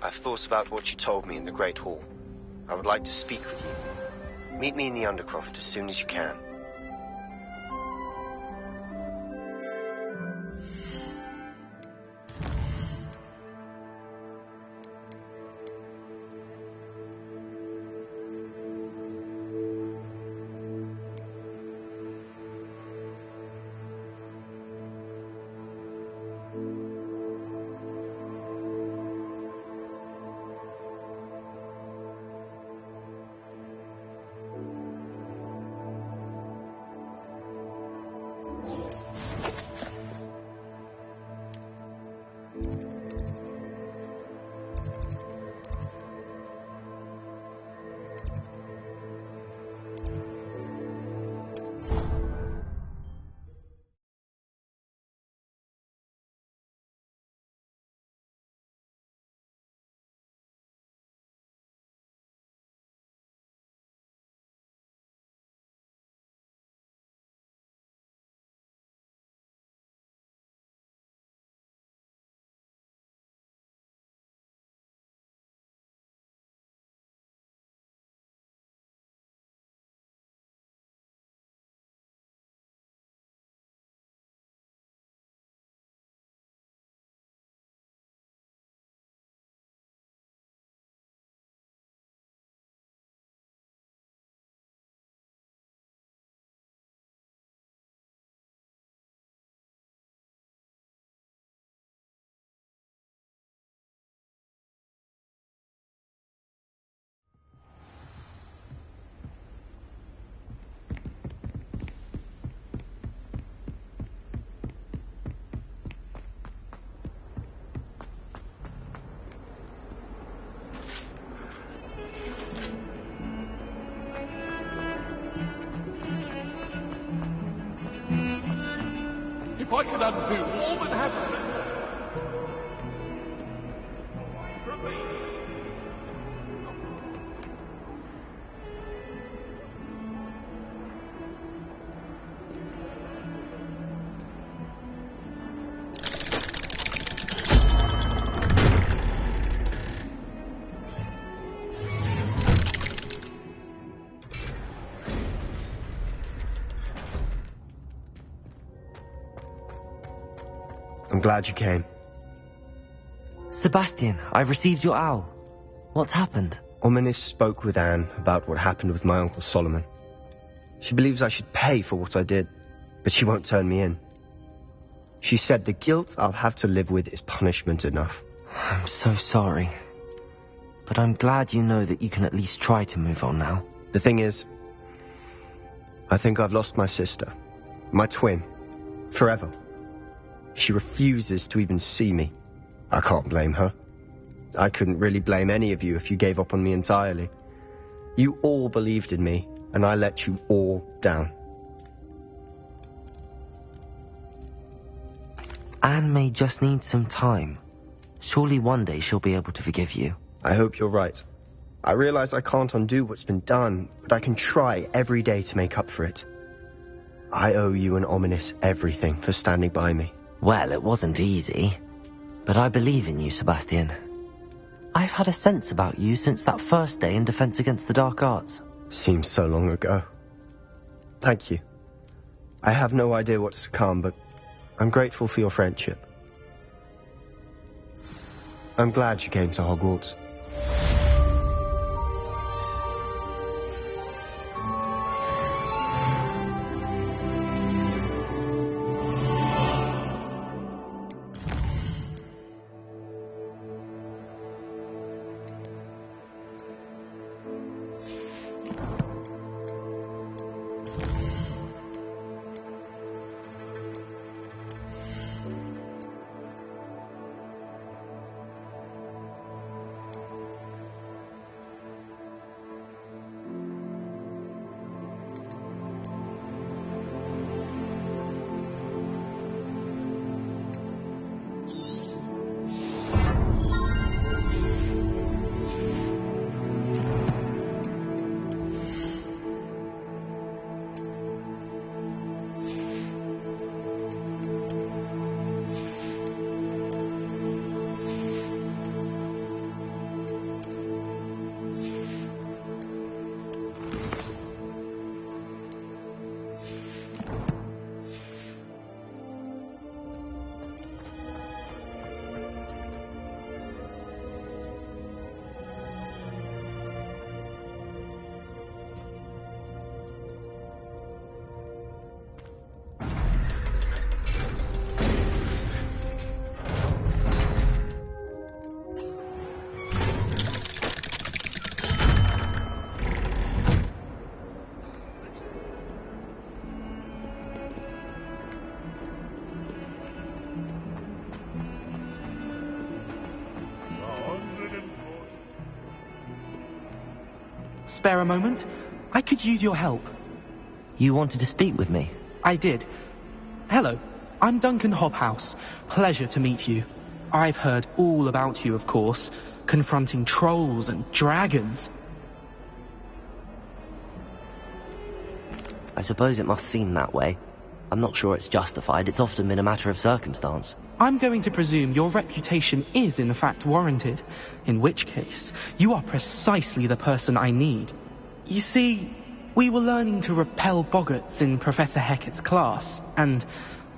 I've thought about what you told me in the Great Hall. I would like to speak with you. Meet me in the Undercroft as soon as you can. If I could undo all that happened from me. I'm glad you came. Sebastian, I've received your owl. What's happened? Ominis spoke with Anne about what happened with my Uncle Solomon. She believes I should pay for what I did, but she won't turn me in. She said the guilt I'll have to live with is punishment enough. I'm so sorry. But I'm glad you know that you can at least try to move on now. The thing is, I think I've lost my sister, my twin, forever. She refuses to even see me. I can't blame her. I couldn't really blame any of you if you gave up on me entirely. You all believed in me, and I let you all down. Anne may just need some time. Surely one day she'll be able to forgive you. I hope you're right. I realize I can't undo what's been done, but I can try every day to make up for it. I owe you and Ominis everything for standing by me. Well, it wasn't easy. But I believe in you, Sebastian. I've had a sense about you since that first day in Defense Against the Dark Arts. Seems so long ago. Thank you. I have no idea what's to come, but I'm grateful for your friendship. I'm glad you came to Hogwarts. spare a moment? I could use your help. You wanted to speak with me? I did. Hello, I'm Duncan Hobhouse. Pleasure to meet you. I've heard all about you, of course, confronting trolls and dragons. I suppose it must seem that way. I'm not sure it's justified. It's often been a matter of circumstance. I'm going to presume your reputation is in fact warranted, in which case you are precisely the person I need. You see, we were learning to repel boggarts in Professor Hecat's class, and,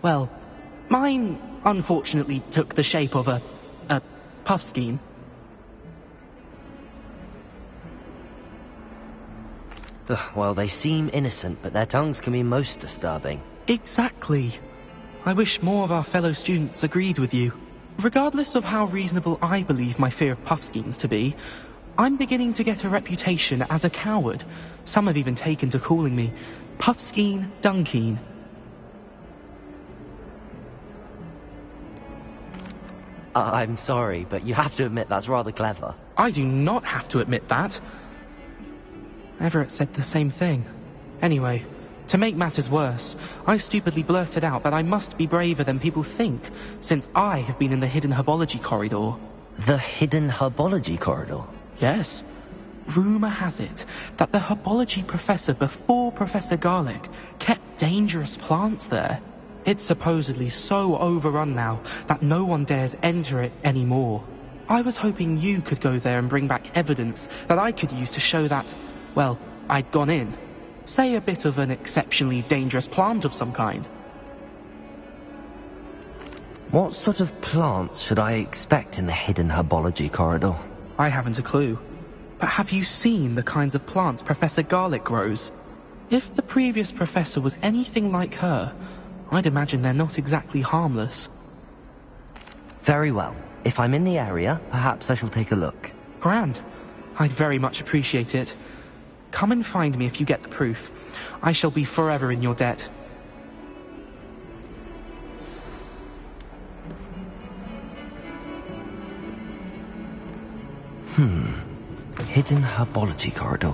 well, mine unfortunately took the shape of a puffskein. Well, they seem innocent, but their tongues can be most disturbing. Exactly. I wish more of our fellow students agreed with you. Regardless of how reasonable I believe my fear of puffskeins to be, I'm beginning to get a reputation as a coward. Some have even taken to calling me Puffskeen Dunkeen. I'm sorry, but you have to admit that's rather clever. I do not have to admit that. Everett said the same thing. Anyway, to make matters worse, I stupidly blurted out that I must be braver than people think, since I have been in the hidden herbology corridor. The hidden herbology corridor? Yes. Rumour has it that the herbology professor before Professor Garlic kept dangerous plants there. It's supposedly so overrun now that no one dares enter it anymore. I was hoping you could go there and bring back evidence that I could use to show that, well, I'd gone in. Say a bit of an exceptionally dangerous plant of some kind. What sort of plants should I expect in the hidden herbology corridor? I haven't a clue. But have you seen the kinds of plants Professor Garlic grows? If the previous professor was anything like her, I'd imagine they're not exactly harmless. Very well. If I'm in the area, perhaps I shall take a look. Grand. I'd very much appreciate it. Come and find me if you get the proof. I shall be forever in your debt. Hidden herbology corridor.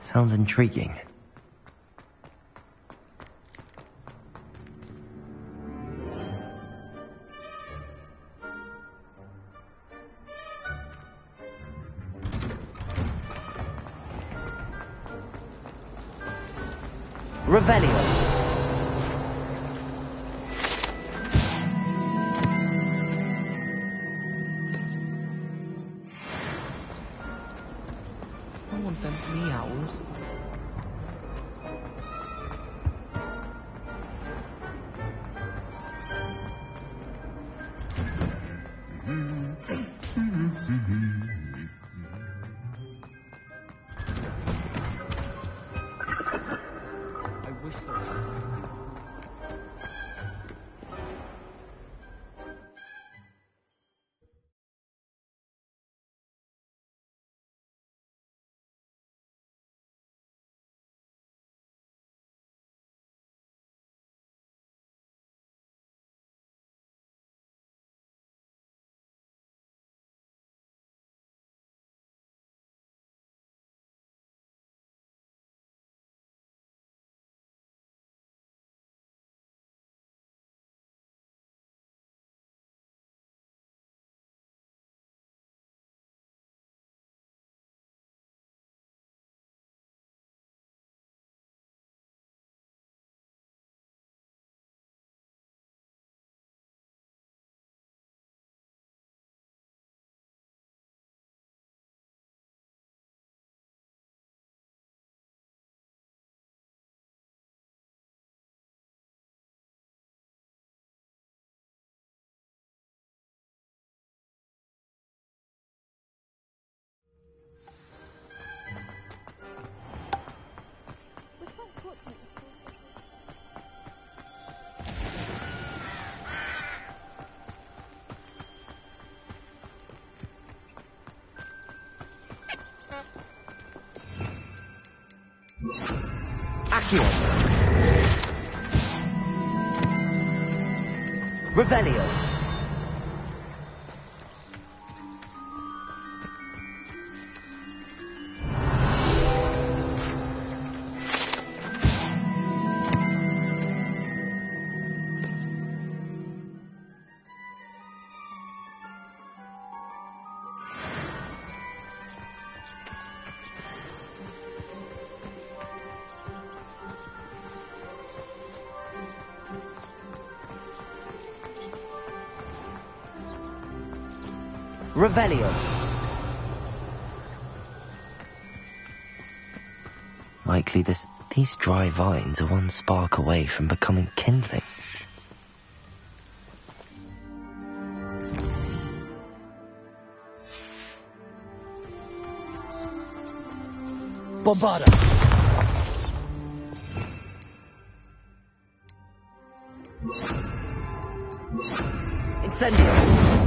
Sounds intriguing. Revelio. No one sends me owls. I wish there was Accio. Revelio. Revelio. Likely these dry vines are one spark away from becoming kindling. Bombarda! Incendio!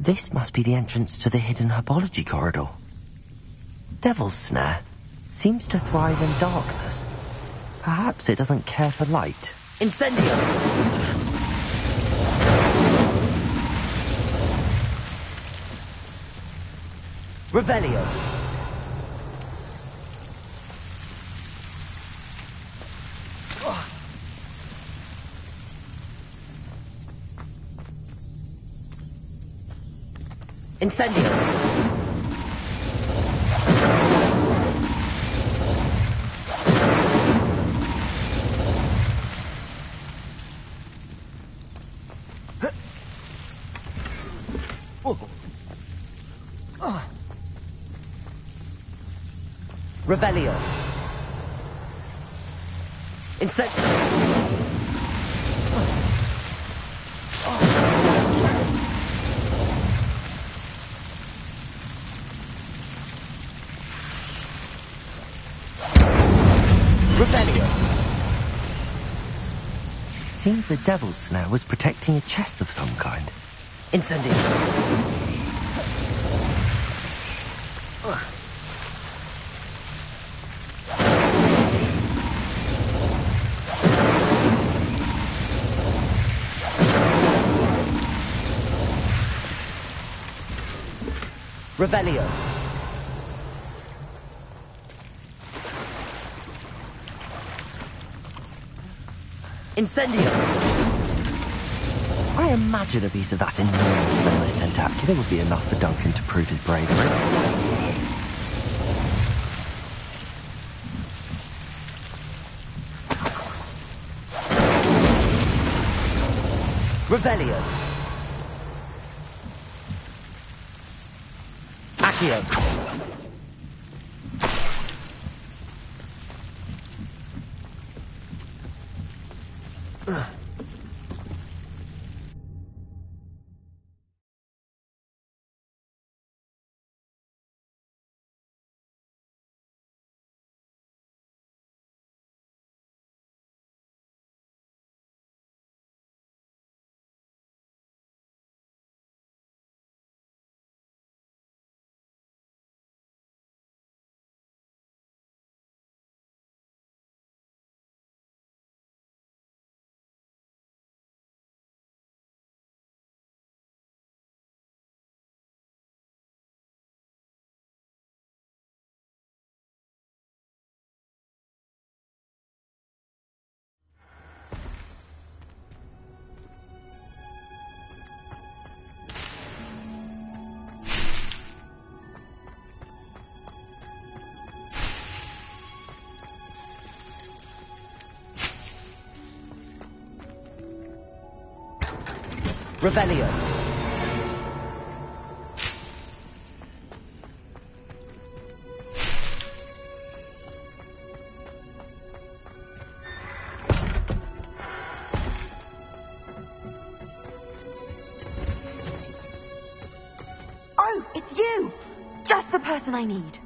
This must be the entrance to the hidden herbology corridor. Devil's Snare seems to thrive in darkness. Perhaps it doesn't care for light. Incendio! Revelio! Incendio! Revelio! Incendio! Seems the Devil's Snare was protecting a chest of some kind. Incendio! Revelio! Incendio! I imagine a piece of that enormous stainless tentacular would be enough for Duncan to prove his bravery. Revelio! Accio! Revelio! Oh, it's you! Just the person I need.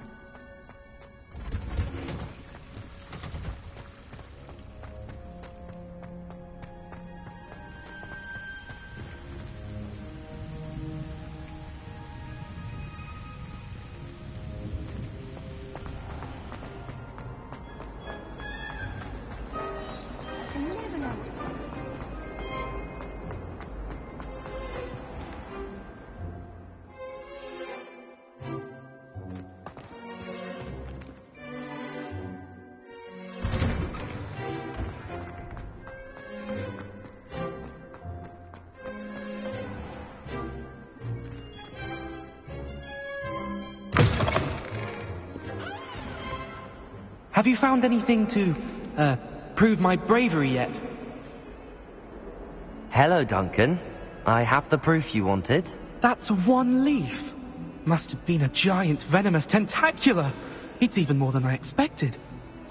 Have you found anything to, prove my bravery yet? Hello, Duncan. I have the proof you wanted. That's one leaf. Must have been a giant venomous tentacula. It's even more than I expected.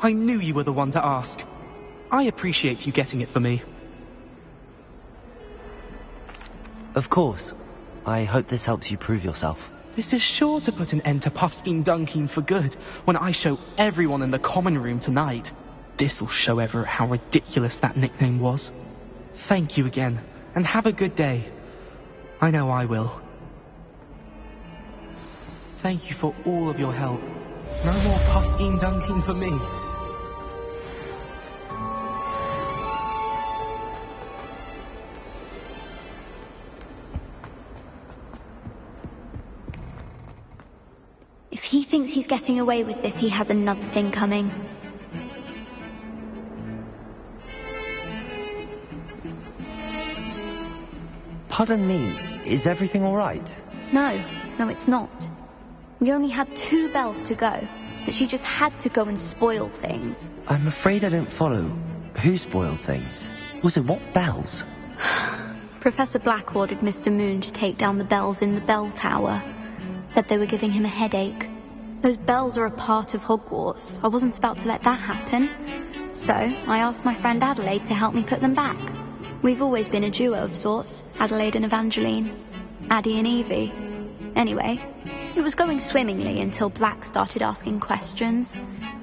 I knew you were the one to ask. I appreciate you getting it for me. Of course. I hope this helps you prove yourself. This is sure to put an end to Puffskein Dunkeen for good when I show everyone in the common room tonight. This'll show Everett how ridiculous that nickname was. Thank you again, and have a good day. I know I will. Thank you for all of your help. No more Puffskein Dunkeen for me. If he thinks he's getting away with this, he has another thing coming. Pardon me, is everything all right? No, it's not. We only had 2 bells to go, but she just had to go and spoil things. I'm afraid I don't follow. Who spoiled things? Also, what bells? Professor Black ordered Mr. Moon to take down the bells in the bell tower. Said they were giving him a headache. Those bells are a part of Hogwarts. I wasn't about to let that happen. So, I asked my friend Adelaide to help me put them back. We've always been a duo of sorts, Adelaide and Evangeline. Addie and Evie. Anyway, it was going swimmingly until Black started asking questions.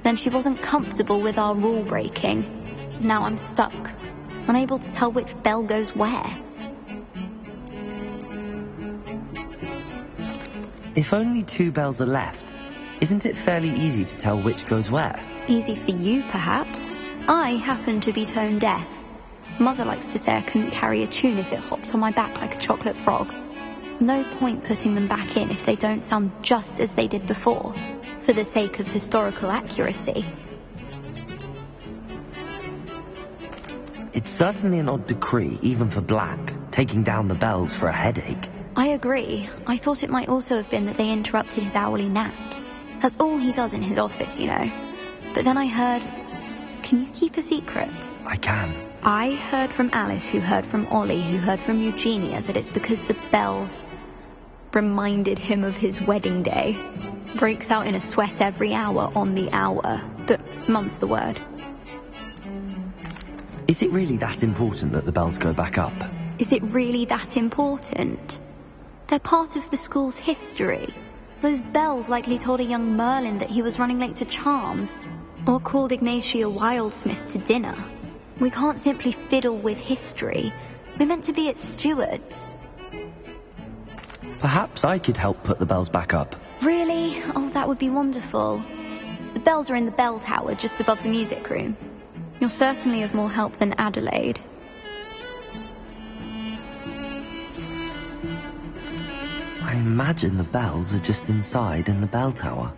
Then she wasn't comfortable with our rule breaking. Now I'm stuck, unable to tell which bell goes where. If only 2 bells are left, isn't it fairly easy to tell which goes where? Easy for you, perhaps. I happen to be tone deaf. Mother likes to say I couldn't carry a tune if it hopped on my back like a chocolate frog. No point putting them back in if they don't sound just as they did before, for the sake of historical accuracy. It's certainly an odd decree, even for Black, taking down the bells for a headache. I agree. I thought it might also have been that they interrupted his hourly naps. That's all he does in his office, you know. But then I heard... Can you keep a secret? I can. I heard from Alice, who heard from Ollie, who heard from Eugenia, that it's because the bells reminded him of his wedding day. Breaks out in a sweat every hour on the hour. But Mum's the word. Is it really that important that the bells go back up? Is it really that important? They're part of the school's history. Those bells likely told a young Merlin that he was running late to Charms, or called Ignatia Wildsmith to dinner. We can't simply fiddle with history. We're meant to be its stewards. Perhaps I could help put the bells back up. Really? Oh, that would be wonderful. The bells are in the bell tower just above the music room. You're certainly of more help than Adelaide. I imagine the bells are just inside in the bell tower.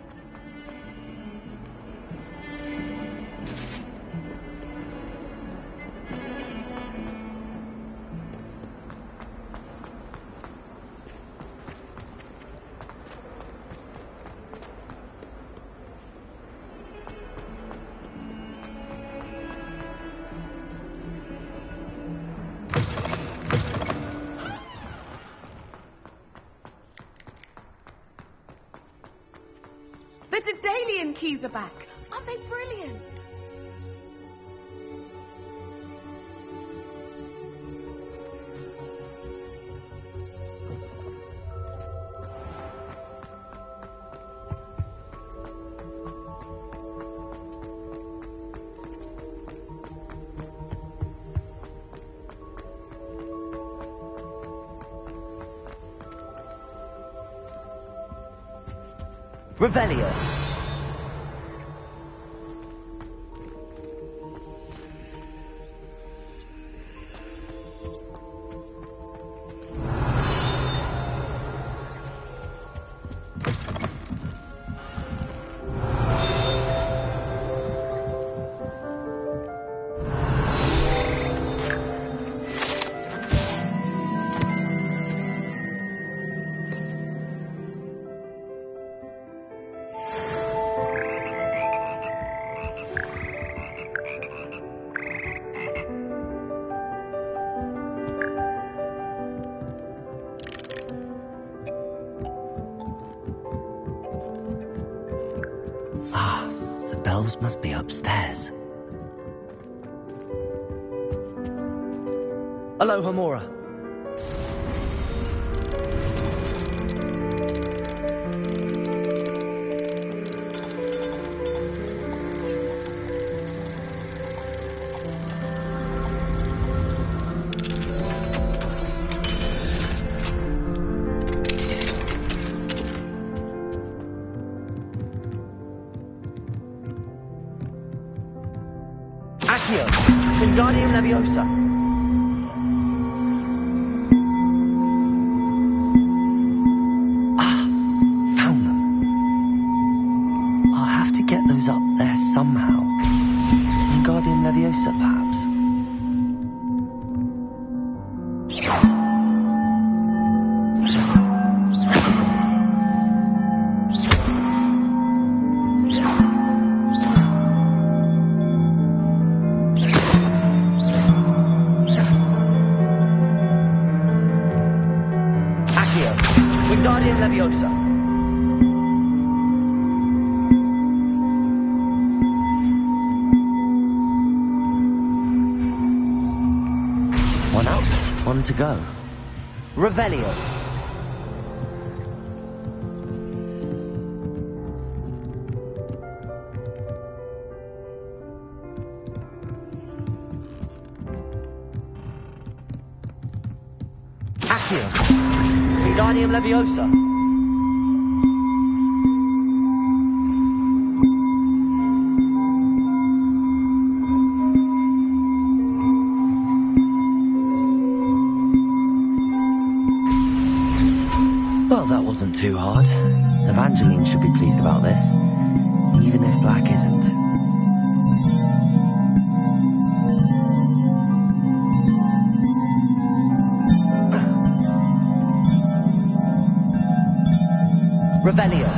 The Daedalian keys are back. Aren't they brilliant? Revelio. must be upstairs. Hello, Hamora. Accio, Wingardium Leviosa. Ah, found them. I'll have to get those up there somehow. Wingardium Leviosa, perhaps. Wingardium Leviosa. One up, one to go. Revelio. Accio. Wingardium Leviosa. Well, that wasn't too hard. Evangeline should be pleased about this, even if Black isn't. Revelio.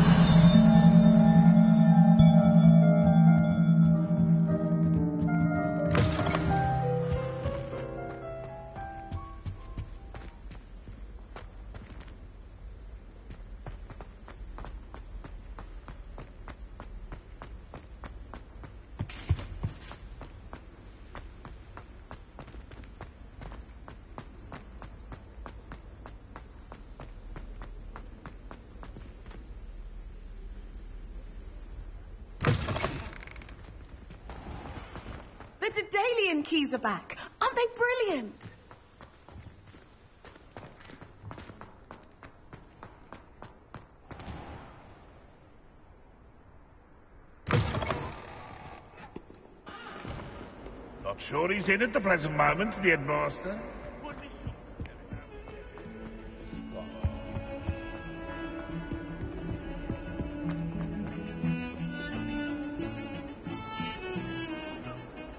The Daedalian keys are back. Aren't they brilliant? Not sure he's in at the present moment, the headmaster.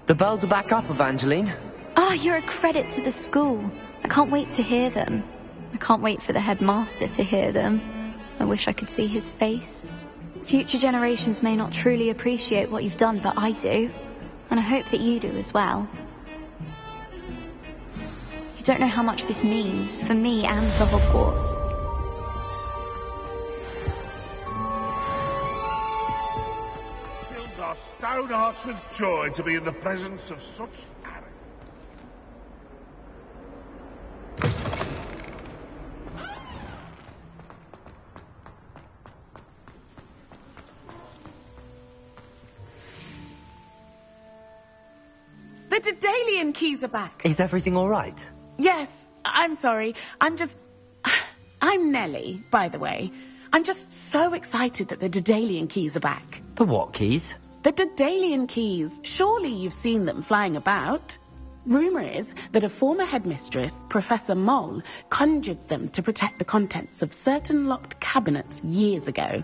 The bells are back up, Evangeline. Ah, you're a credit to the school. I can't wait to hear them. I can't wait for the headmaster to hear them. I wish I could see his face. Future generations may not truly appreciate what you've done, but I do. And I hope that you do as well. You don't know how much this means for me and for Hogwarts. Fills our stout hearts with joy to be in the presence of such arrogance. The Daedalian keys are back. Is everything all right? Yes, I'm sorry. I'm Nellie, by the way. I'm just so excited that the Daedalian keys are back. The what keys? The Daedalian keys. Surely you've seen them flying about. Rumour is that a former headmistress, Professor Mole, conjured them to protect the contents of certain locked cabinets years ago.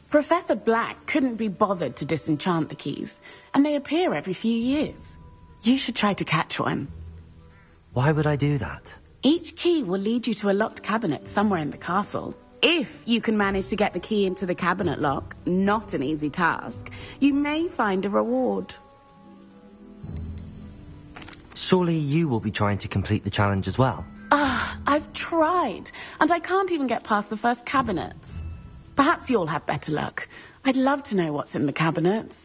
Professor Black couldn't be bothered to disenchant the keys, and they appear every few years. You should try to catch one. Why would I do that? Each key will lead you to a locked cabinet somewhere in the castle. If you can manage to get the key into the cabinet lock, not an easy task, you may find a reward. Surely you will be trying to complete the challenge as well. I've tried, and I can't even get past the first cabinets. Perhaps you'll have better luck. I'd love to know what's in the cabinets.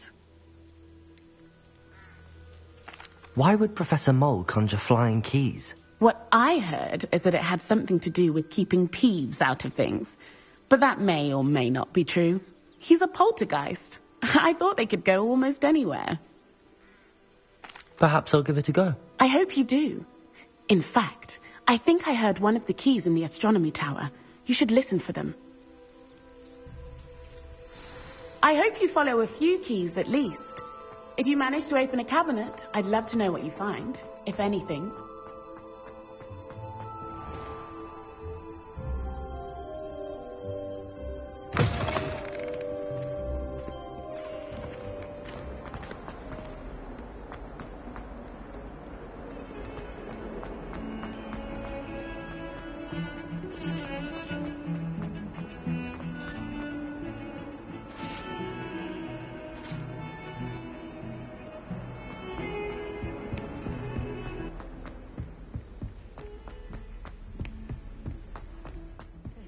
Why would Professor Mole conjure flying keys? What I heard is that it had something to do with keeping Peeves out of things. But that may or may not be true. He's a poltergeist. I thought they could go almost anywhere. Perhaps I'll give it a go. I hope you do. In fact, I think I heard one of the keys in the astronomy tower. You should listen for them. I hope you follow a few keys at least. If you manage to open a cabinet, I'd love to know what you find, if anything.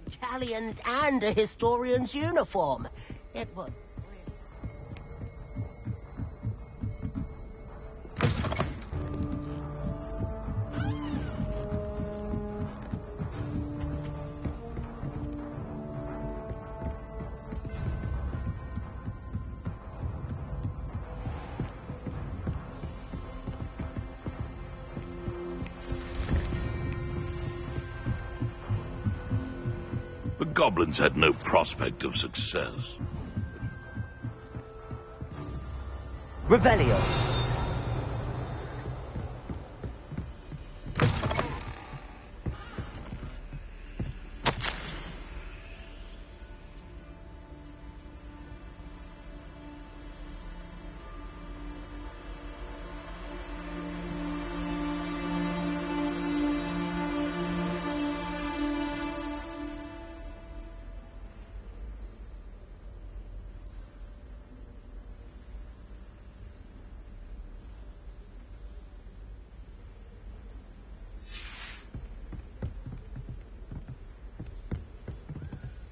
Italians and a historian's uniform. It was... The goblins had no prospect of success. Revelio.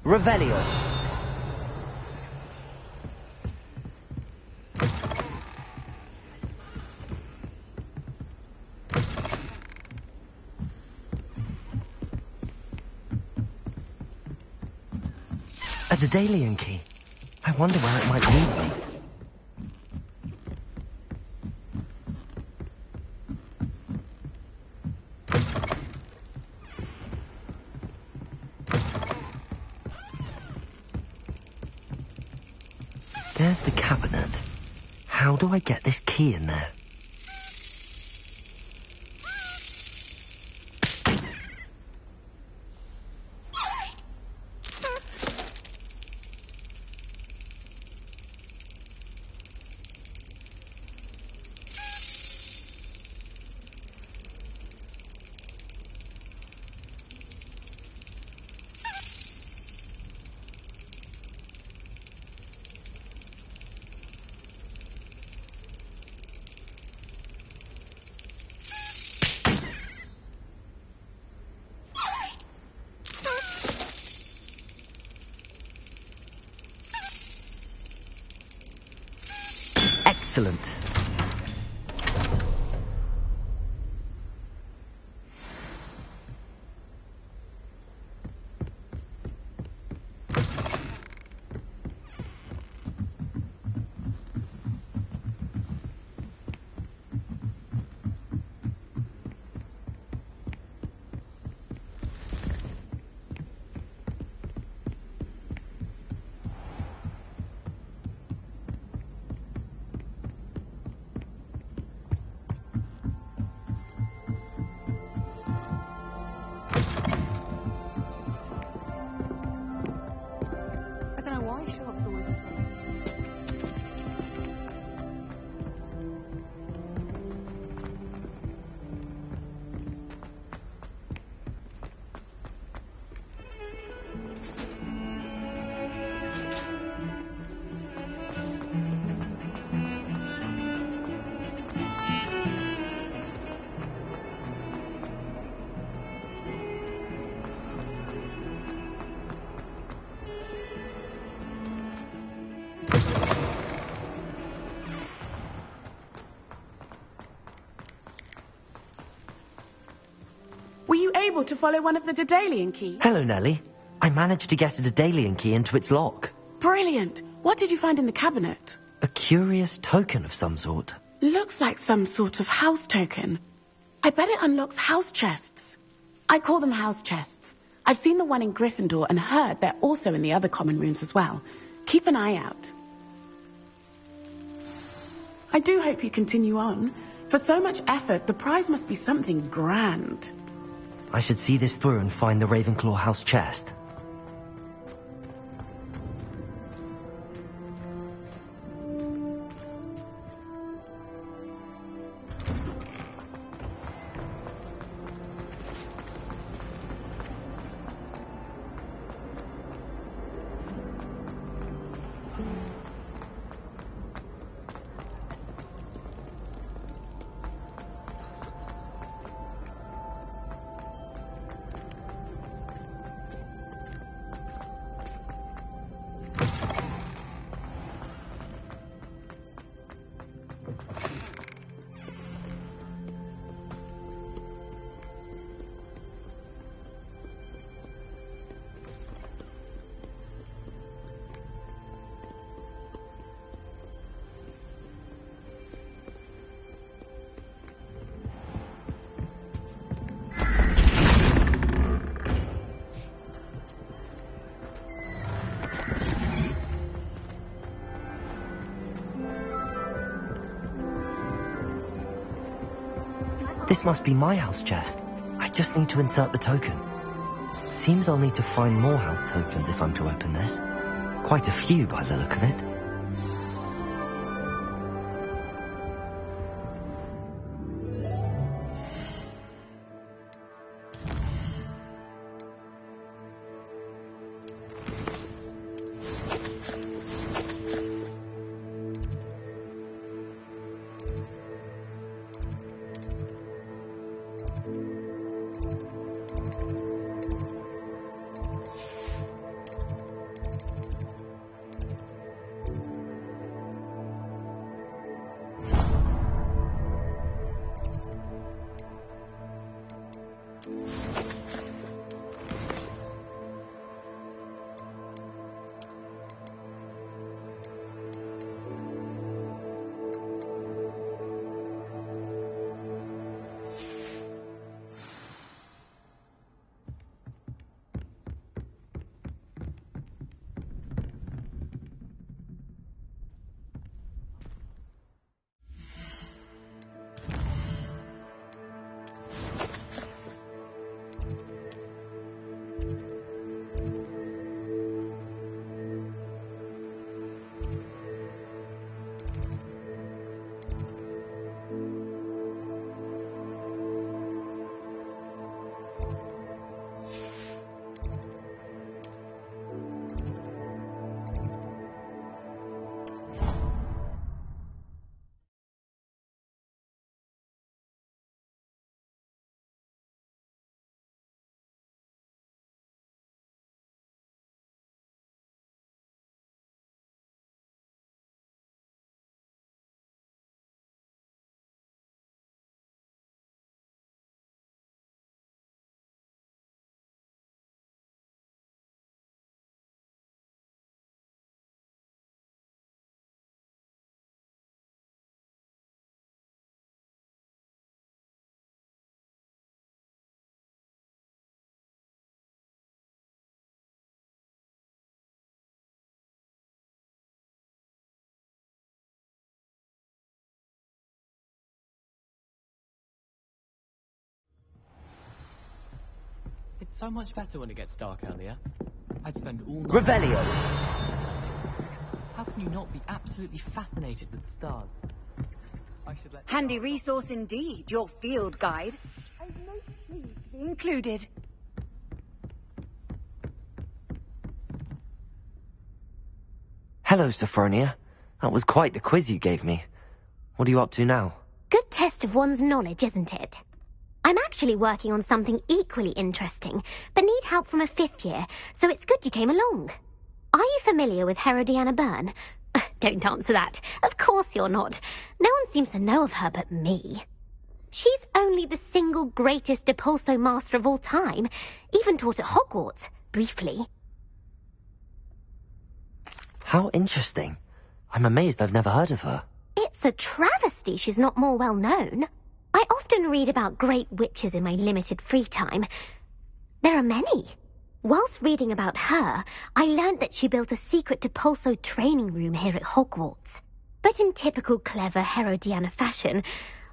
Revelio. A Daedalian key. I wonder where it might lead me. There's the cabinet. How do I get this key in there? Excellent. able to follow one of the Daedalian keys? Hello, Nellie. I managed to get a Daedalian key into its lock. Brilliant. What did you find in the cabinet? A curious token of some sort. Looks like some sort of house token. I bet it unlocks house chests. I call them house chests. I've seen the one in Gryffindor and heard they're also in the other common rooms as well. Keep an eye out. I do hope you continue on. For so much effort, the prize must be something grand. I should see this through and find the Ravenclaw house chest. This must be my house chest. I just need to insert the token. Seems I'll need to find more house tokens if I'm to open this. Quite a few by the look of it. It's so much better when it gets dark earlier. I'd spend all night... Revelio! How can you not be absolutely fascinated with the stars? I should let... Handy resource indeed, your field guide. I'm most pleased to be included. Hello, Sophronia. That was quite the quiz you gave me. What are you up to now? Good test of one's knowledge, isn't it? I'm actually working on something equally interesting, but need help from a 5th year, so it's good you came along. Are you familiar with Herodiana Byrne? Don't answer that. Of course you're not. No one seems to know of her but me. She's only the single greatest Depulso master of all time, even taught at Hogwarts, briefly. How interesting. I'm amazed I've never heard of her. It's a travesty she's not more well known. I often read about great witches in my limited free time. There are many. Whilst reading about her, I learned that she built a secret Depulso training room here at Hogwarts. But in typical clever Herodiana fashion,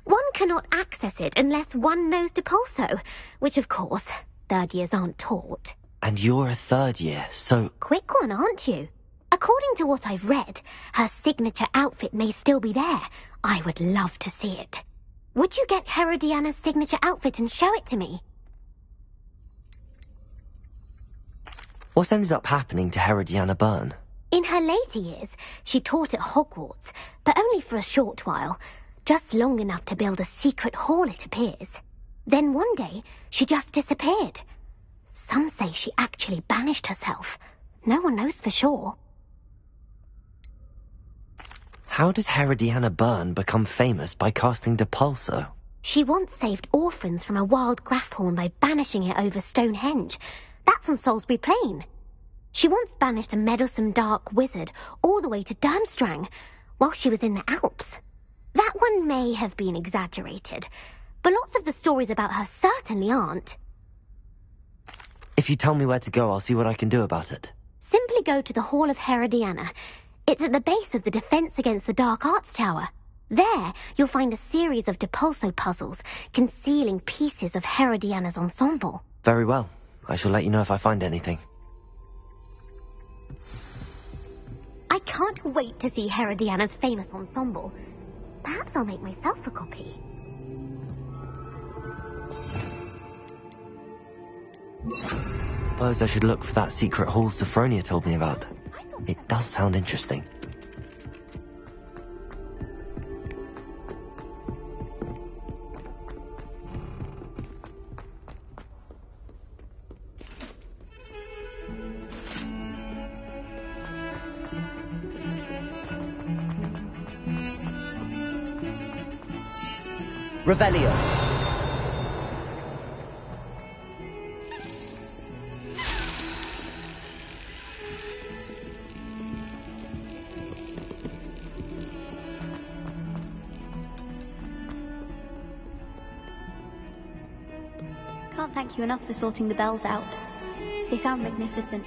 one cannot access it unless one knows Depulso, which of course, third years aren't taught. And you're a third year, so... Quick one, aren't you? According to what I've read, her signature outfit may still be there. I would love to see it. Would you get Herodiana's signature outfit and show it to me? What ended up happening to Herodiana Byrne? In her later years, she taught at Hogwarts, but only for a short while. Just long enough to build a secret hall, it appears. Then one day, she just disappeared. Some say she actually banished herself. No one knows for sure. How did Herodiana Byrne become famous by casting Depulso? She once saved orphans from a wild Graffhorn by banishing it over Stonehenge. That's on Salisbury Plain. She once banished a meddlesome dark wizard all the way to Durmstrang while she was in the Alps. That one may have been exaggerated, but lots of the stories about her certainly aren't. If you tell me where to go, I'll see what I can do about it. Simply go to the Hall of Herodiana. It's at the base of the Defense Against the Dark Arts Tower. There, you'll find a series of Depulso puzzles concealing pieces of Herodiana's ensemble. Very well. I shall let you know if I find anything. I can't wait to see Herodiana's famous ensemble. Perhaps I'll make myself a copy. Suppose I should look for that secret hall Sophronia told me about. It does sound interesting. Revelio. Can't thank you enough for sorting the bells out. They sound magnificent.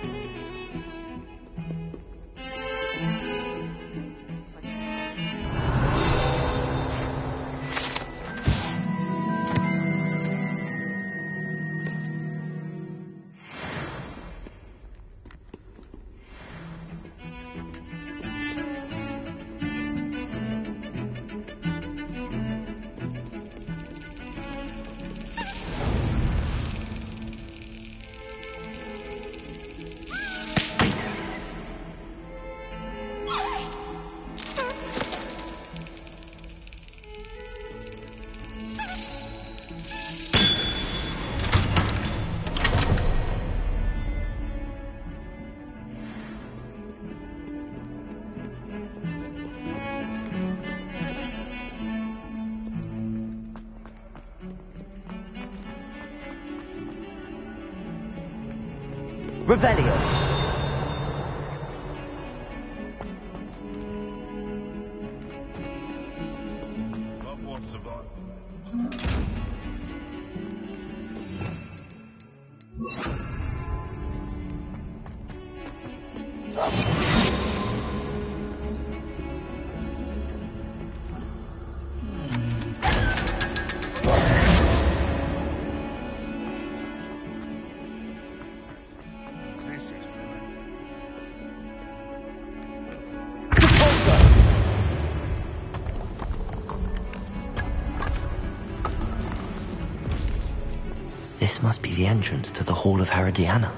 Revelio. But what survived? This is This must be the entrance to the Hall of Herodiana.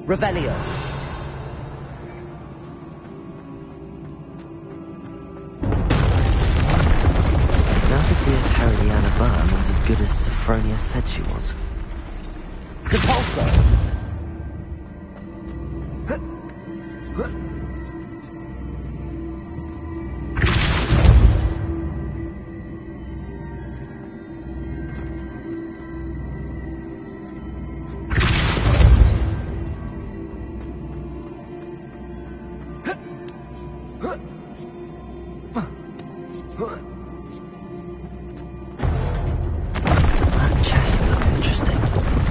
Revelio. Diana Byrne was as good as Sophronia said she was. Depulso! That chest looks interesting.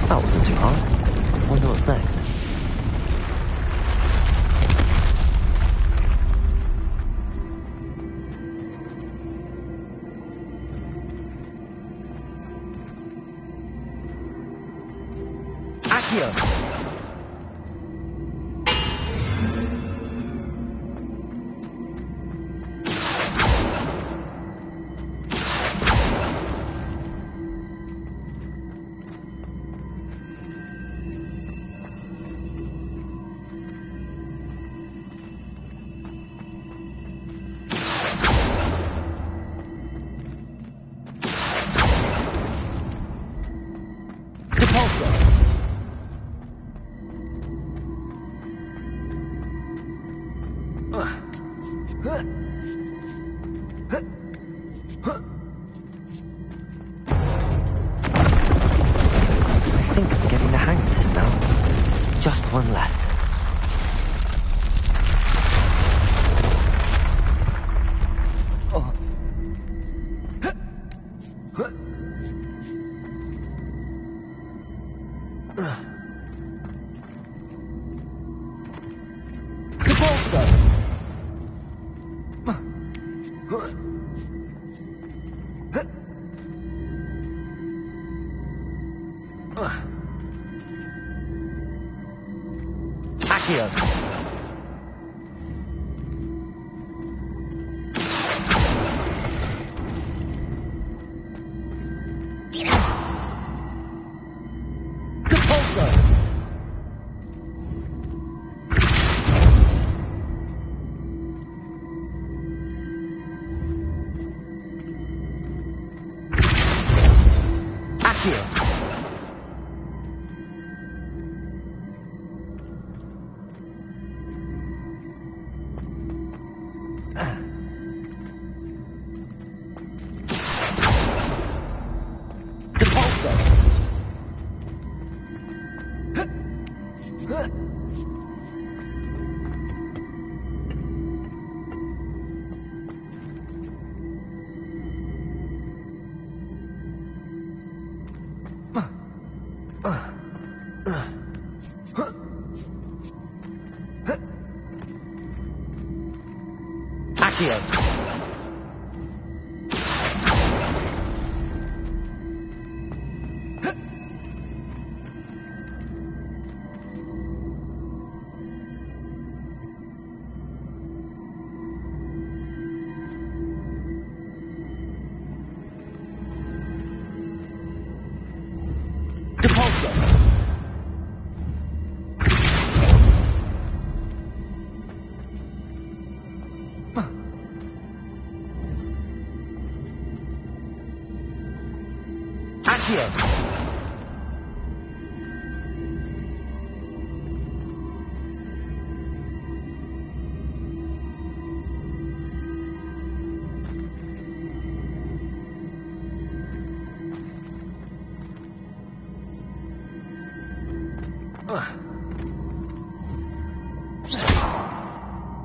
That wasn't too hard. Wonder what's next. Accio! I think I'm getting the hang of this now. Just one left. Oh. Accio!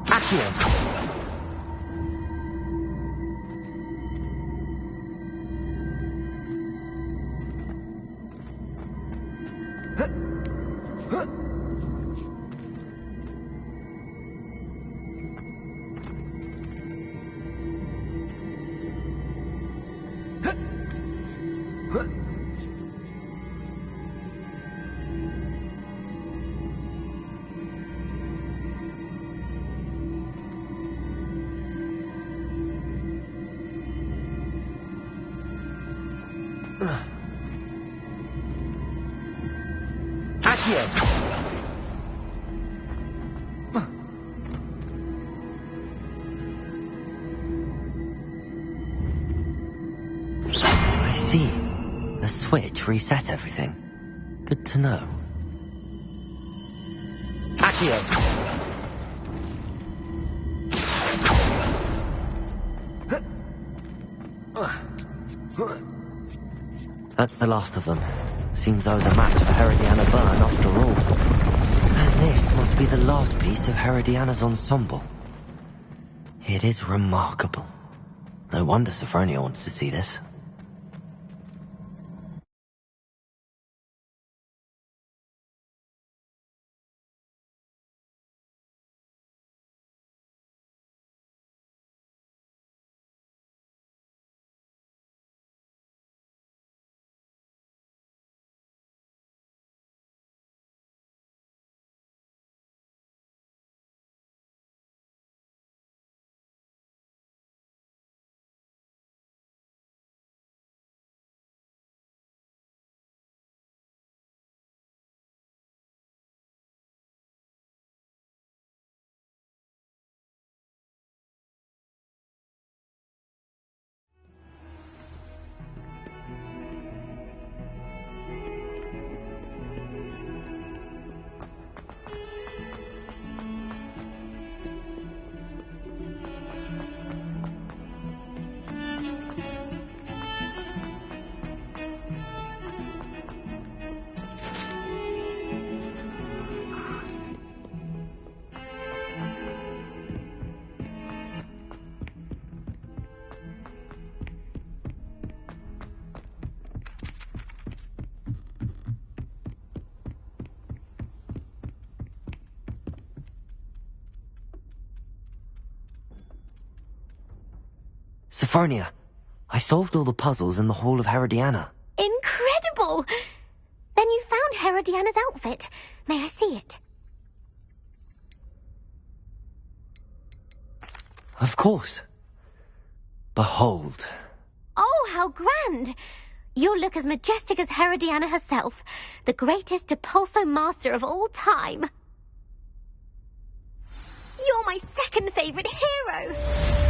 Accio! I see. The switch reset everything. Good to know. Accio! That's the last of them. Seems I was a match for Herodiana Byrne after all. And this must be the last piece of Herodiana's ensemble. It is remarkable. No wonder Sophronia wants to see this. Sophronia, I solved all the puzzles in the Hall of Herodiana. Incredible! Then you found Herodiana's outfit. May I see it? Of course. Behold. Oh, how grand! You'll look as majestic as Herodiana herself, the greatest Depulso master of all time. You're my second favourite hero!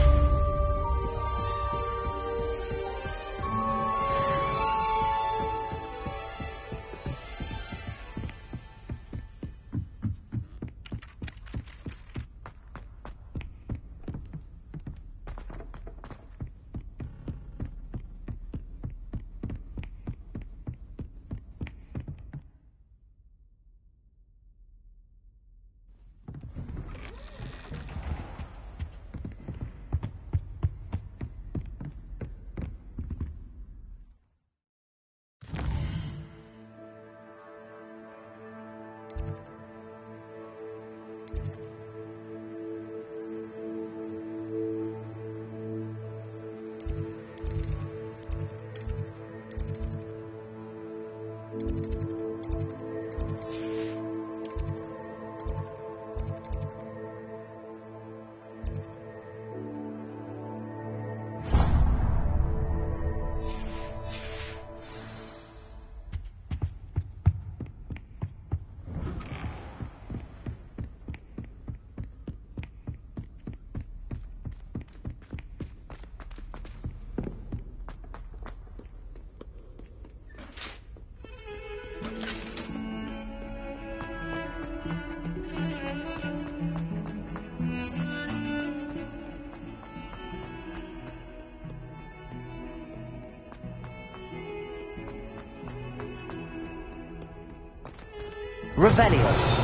Revelio.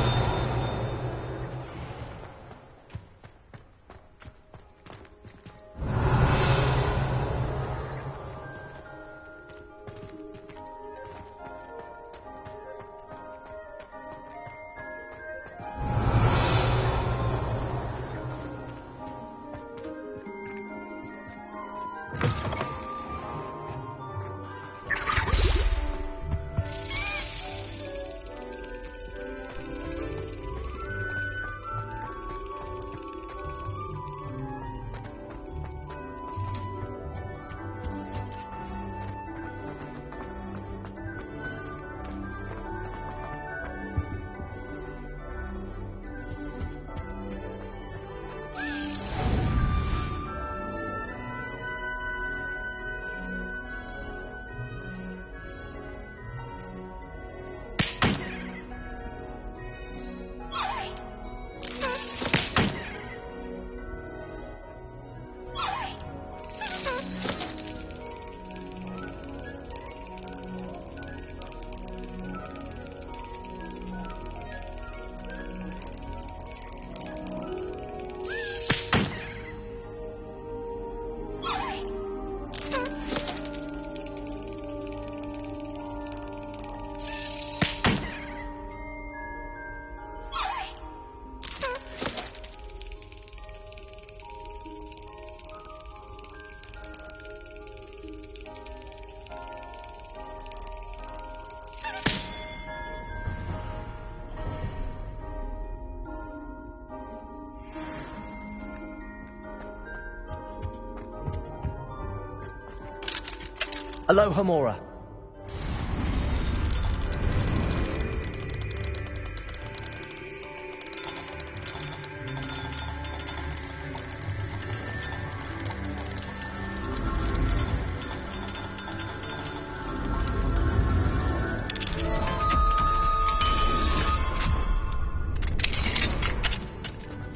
Aloha Mora.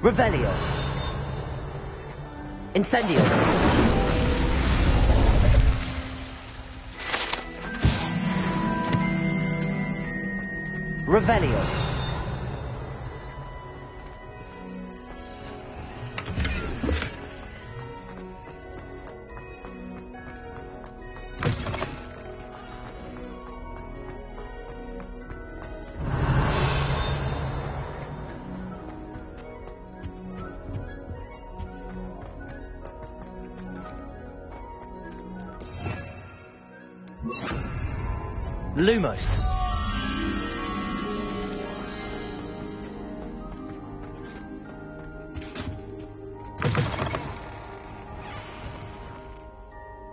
Revelio. Incendio. Revelio. Lumos.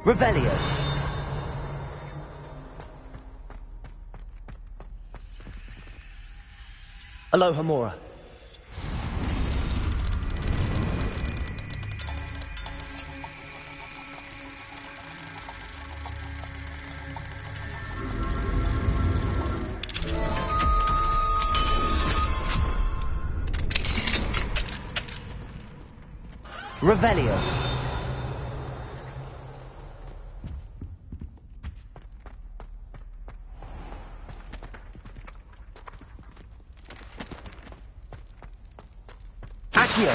Revelio. Aloha Mora. Revelio. Accio.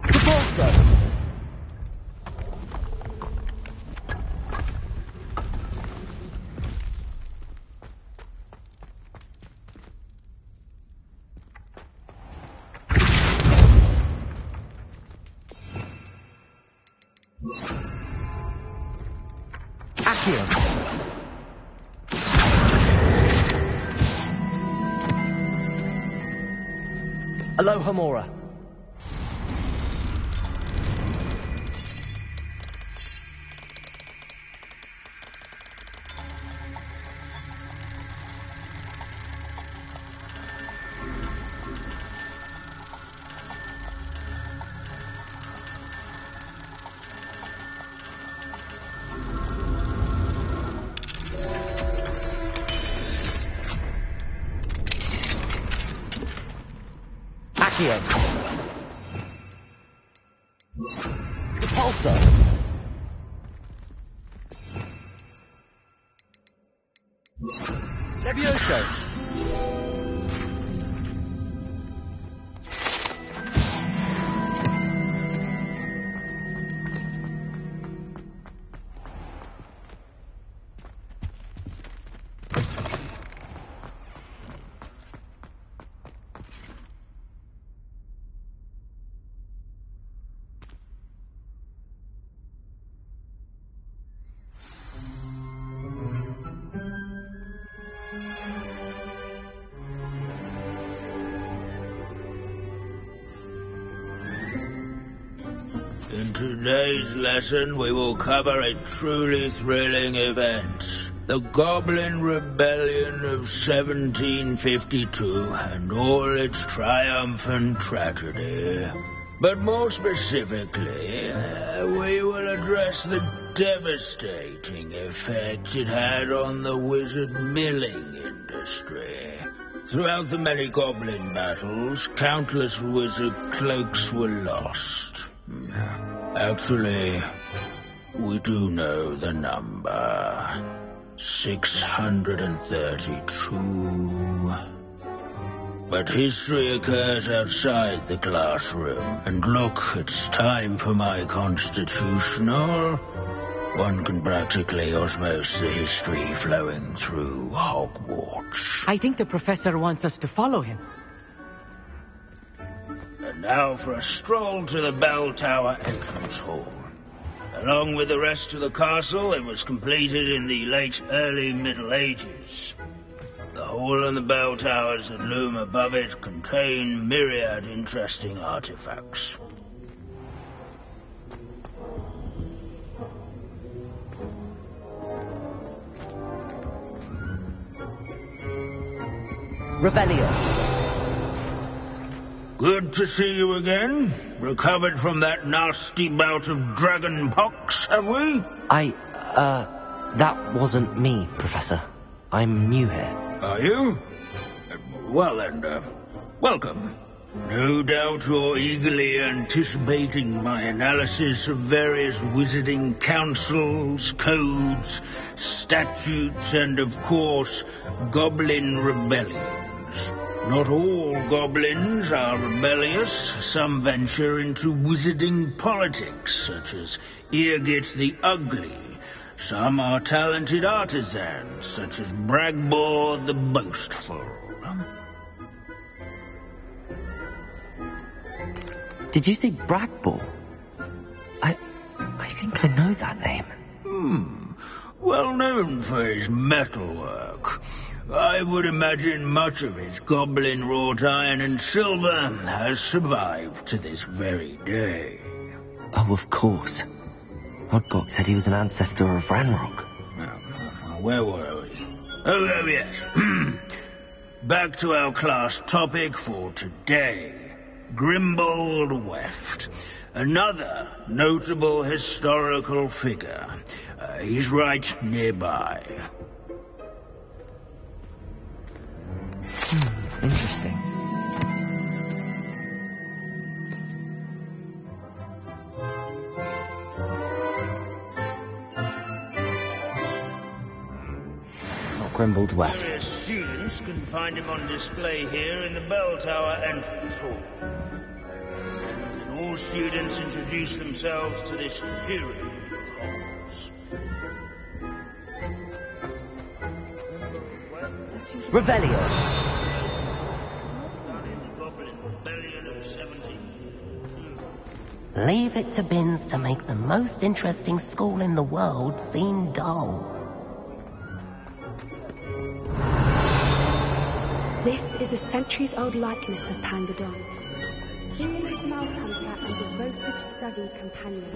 Repulso. Accio. Aloha Mora. Accio. Repulso. Levioso. In today's lesson, we will cover a truly thrilling event. The Goblin Rebellion of 1752 and all its triumphant tragedy. But more specifically, we will address the devastating effect it had on the wizard milling industry. Throughout the many goblin battles, countless wizard cloaks were lost. Actually, we do know the number. 632. But history occurs outside the classroom. And look, it's time for my constitutional. One can practically osmose the history flowing through Hogwarts. I think the professor wants us to follow him. And now for a stroll to the bell tower entrance hall. Along with the rest of the castle, it was completed in the late early Middle Ages. The hall and the bell towers that loom above it contain myriad interesting artifacts. Revelio. Good to see you again. Recovered from that nasty bout of dragon pox, have we? That wasn't me, Professor. I'm new here. Are you? Well then, welcome. No doubt you're eagerly anticipating my analysis of various wizarding councils, codes, statutes, and of course, goblin rebellions. Not all goblins are rebellious. Some venture into wizarding politics, such as Eargit the Ugly. Some are talented artisans, such as Bragbor the Boastful. Did you say Bragbor? I think I know that name. Well known for his metalwork. I would imagine much of his goblin-wrought iron and silver has survived to this very day. Oh, of course. Odgok said he was an ancestor of Ranrock. Where were we? Oh, yes. Back to our class topic for today. Grimbold Weft. Another notable historical figure. He's right nearby. Interesting. Grimbold Weft. Various students can find him on display here in the bell tower entrance hall. And all students introduce themselves to this hero of Hogwarts. Revelio. Leave it to Binns to make the most interesting school in the world seem dull. This is a centuries-old likeness of Pangadon. Curious mouse hunter and devoted study companion.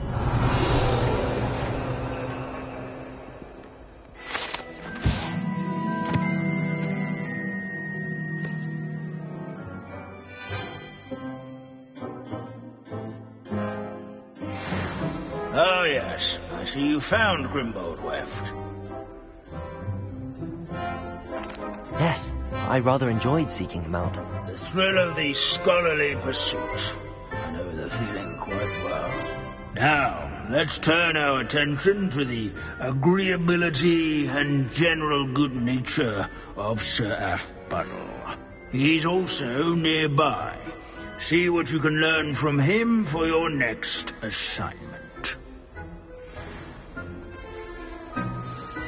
Oh, yes. I see you found Grimbold Weft. Yes, I rather enjoyed seeking him out. The thrill of the scholarly pursuit. I know the feeling quite well. Now, let's turn our attention to the agreeability and general good nature of Sir Aphbuttle. He's also nearby. See what you can learn from him for your next assignment.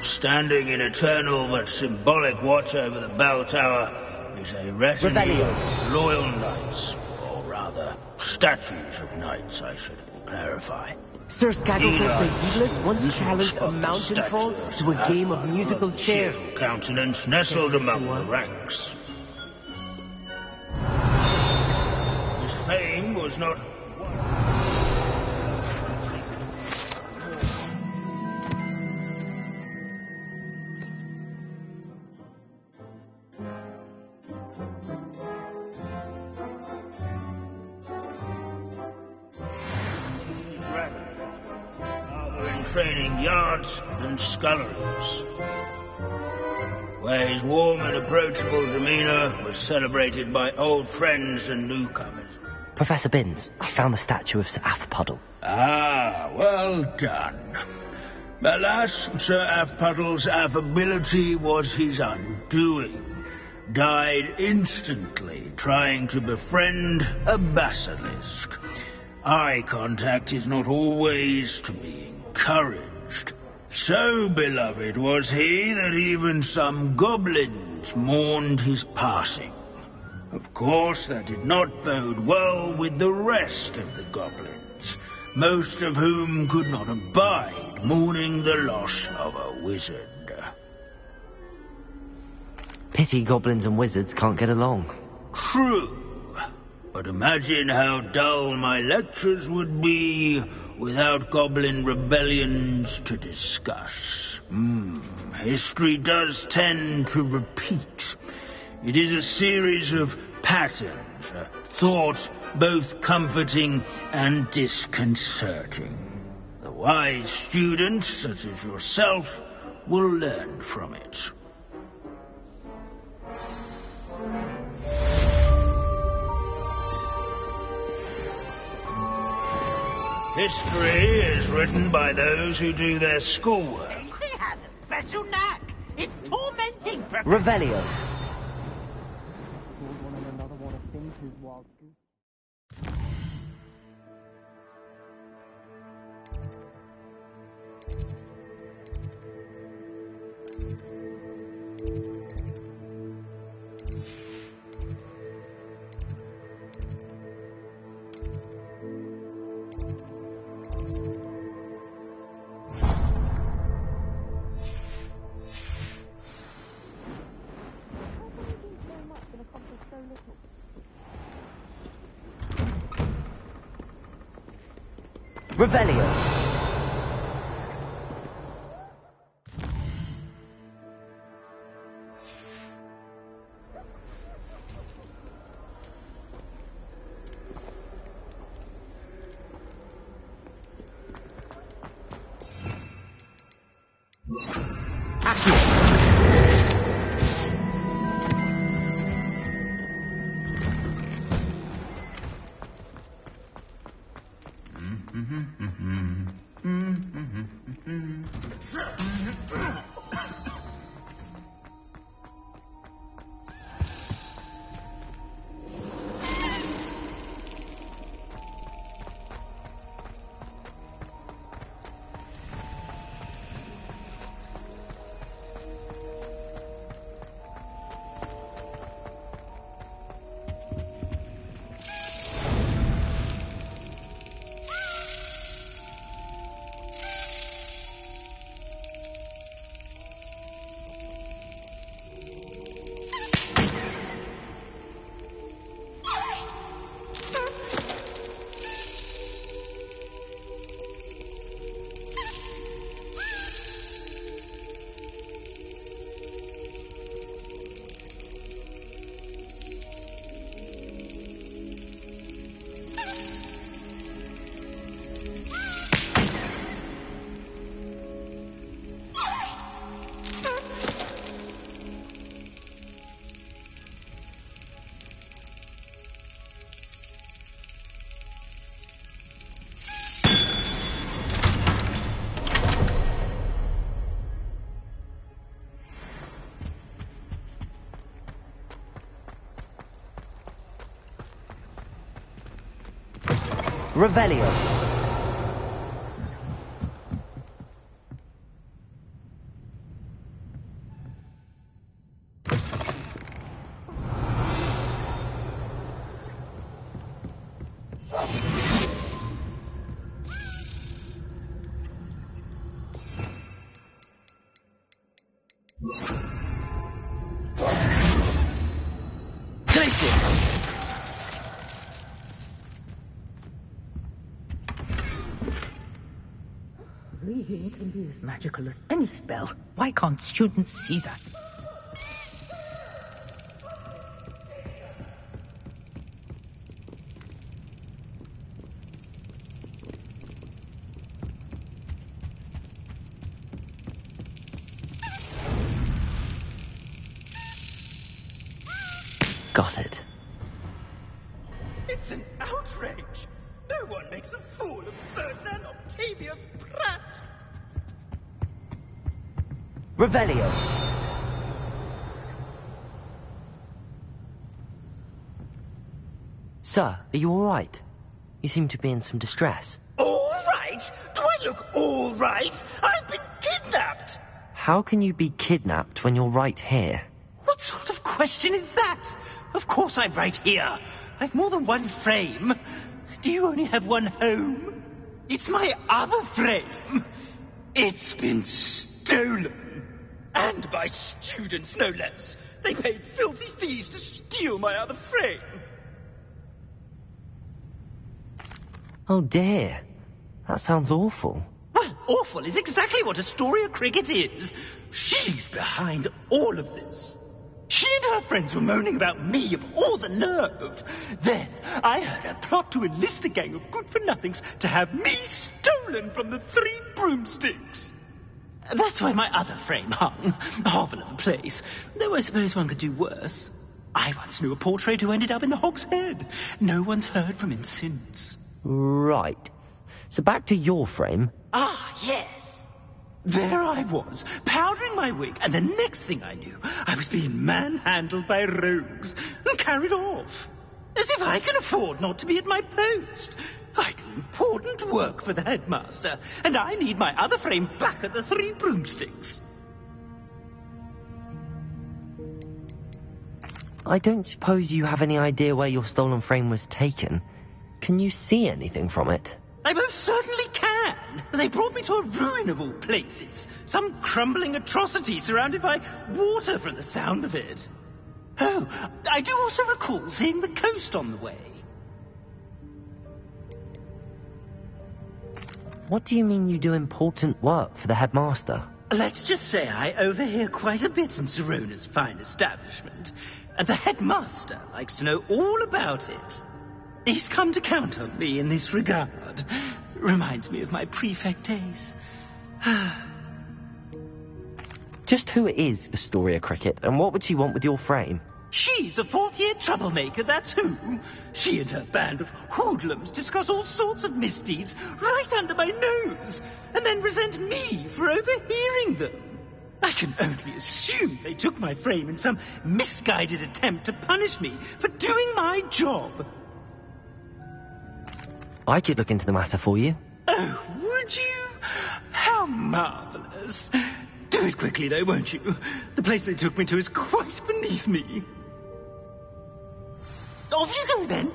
Standing in eternal but symbolic watch over the bell tower is a retinue of loyal knights, or rather, statues of knights, I should clarify. Sir Scattergold the Heedless once challenged a mountain troll to a game of musical chairs. Countenance nestled among the ranks. His fame was not... training yards and sculleries, where his warm and approachable demeanor was celebrated by old friends and newcomers. Professor Binns, I found the statue of Sir Aphbuttle. Ah, well done. Alas, Sir Aphbuttle's affability was his undoing. Died instantly trying to befriend a basilisk. Eye contact is not always to be encouraged. So beloved was he that even some goblins mourned his passing. Of course, that did not bode well with the rest of the goblins, most of whom could not abide mourning the loss of a wizard. Pity goblins and wizards can't get along. True. But imagine how dull my lectures would be without goblin rebellions to discuss. History does tend to repeat. It is a series of patterns, a thought both comforting and disconcerting. The wise student, such as yourself, will learn from it. History is written by those who do their schoolwork. He has a special knack. It's tormenting, Professor. Revelio. Revelio. Revelio. It can be as magical as any spell. Why can't students see that? Got it. It's an outrage! No one makes a fool of Ferdinand Octavius Pratt! Revelio. Sir, are you all right? You seem to be in some distress. All right? Do I look all right? I've been kidnapped! How can you be kidnapped when you're right here? What sort of question is that? Of course I'm right here. I've more than one frame. Do you only have one home? It's my other frame. It's been stolen. And by students, no less. They paid filthy thieves to steal my other frame. Oh dear. That sounds awful. Well, awful is exactly what Astoria Cricket is. She's behind all of this. She and her friends were moaning about me, of all the nerve. Then I heard her plot to enlist a gang of good-for-nothings to have me stolen from the Three Broomsticks. That's where my other frame hung. Hovel of a place. Though I suppose one could do worse. I once knew a portrait who ended up in the Hog's Head. No one's heard from him since. Right. So back to your frame. Ah, yes. There I was, powdering my wig, and the next thing I knew, I was being manhandled by rogues and carried off. As if I can afford not to be at my post. I do important work for the headmaster, and I need my other frame back at the Three Broomsticks. I don't suppose you have any idea where your stolen frame was taken. Can you see anything from it? I most certainly can. They brought me to a ruin of all places. Some crumbling atrocity surrounded by water from the sound of it. Oh, I do also recall seeing the coast on the way. What do you mean you do important work for the headmaster? Let's just say I overhear quite a bit in Serona's fine establishment, and the headmaster likes to know all about it. He's come to count on me in this regard. Reminds me of my prefect days. Just who is Astoria Cricket, and what would she want with your frame? She's a fourth-year troublemaker, that's who. She and her band of hoodlums discuss all sorts of misdeeds right under my nose, and then resent me for overhearing them. I can only assume they took my frame in some misguided attempt to punish me for doing my job. I could look into the matter for you. Oh, would you? How marvellous. Do it quickly, though, won't you? The place they took me to is quite beneath me. Off you go, then.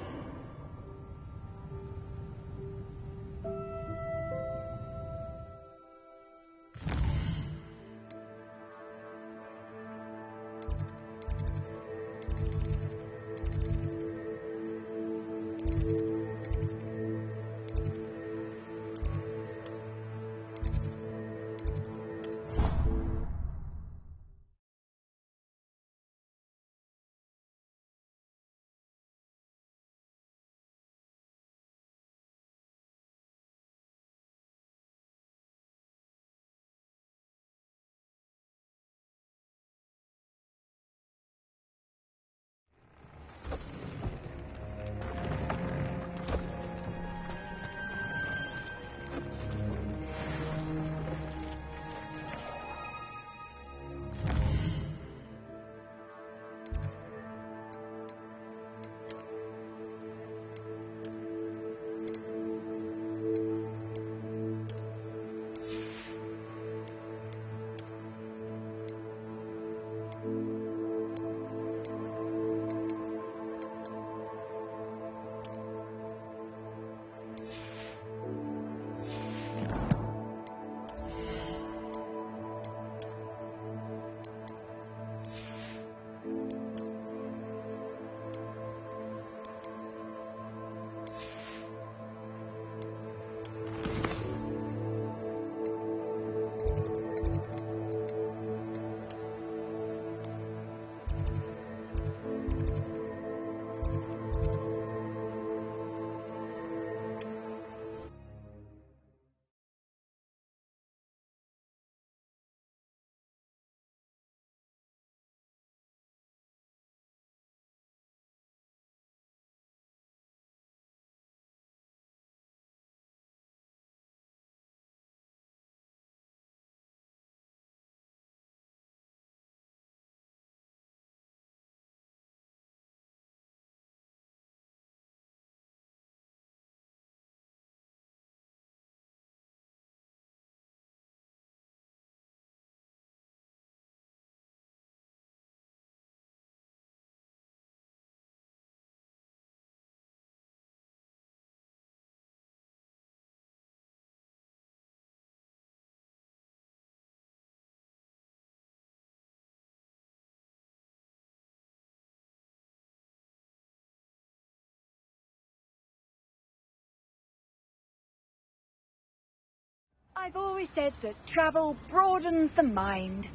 I've always said that travel broadens the mind.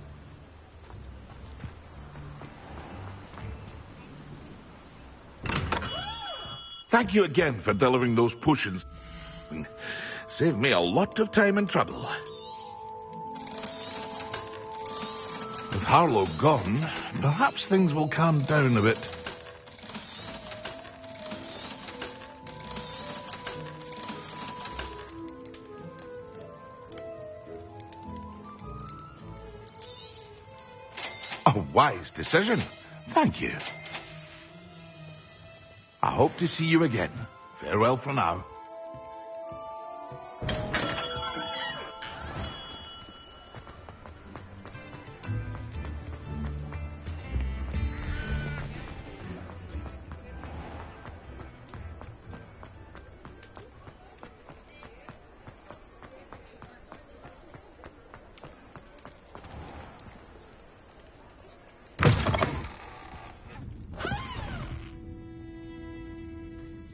Thank you again for delivering those potions. Saved me a lot of time and trouble. With Harlow gone, perhaps things will calm down a bit. A wise decision. Thank you. I hope to see you again. Farewell for now.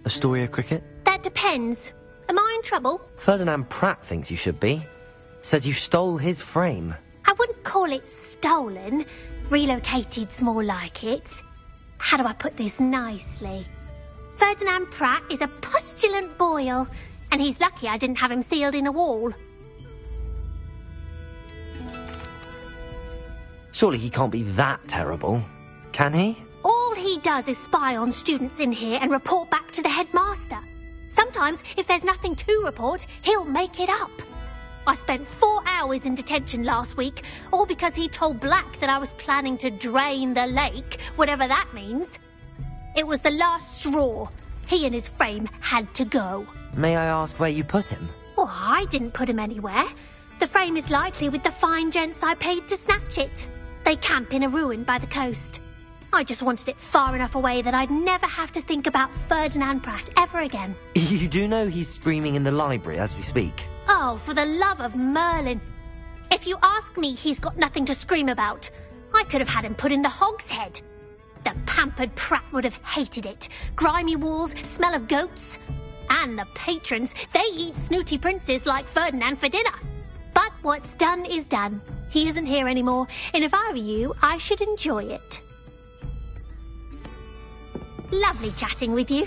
Astoria Cricket? That depends. Am I in trouble? Ferdinand Pratt thinks you should be. Says you stole his frame. I wouldn't call it stolen. Relocated's more like it. How do I put this nicely? Ferdinand Pratt is a postulant boil, and he's lucky I didn't have him sealed in a wall. Surely he can't be that terrible, can he? All he does is spy on students in here and report back to the headmaster. Sometimes, if there's nothing to report, he'll make it up. I spent 4 hours in detention last week, all because he told Black that I was planning to drain the lake, whatever that means. It was the last straw. He and his frame had to go. May I ask where you put him? Well, I didn't put him anywhere. The frame is likely with the fine gents I paid to snatch it. They camp in a ruin by the coast. I just wanted it far enough away that I'd never have to think about Ferdinand Pratt ever again. You do know he's screaming in the library as we speak. Oh, for the love of Merlin. If you ask me, he's got nothing to scream about. I could have had him put in the hogshead. The pampered Pratt would have hated it. Grimy walls, smell of goats. And the patrons, they eat snooty princes like Ferdinand for dinner. But what's done is done. He isn't here anymore, and if I were you, I should enjoy it. Lovely chatting with you.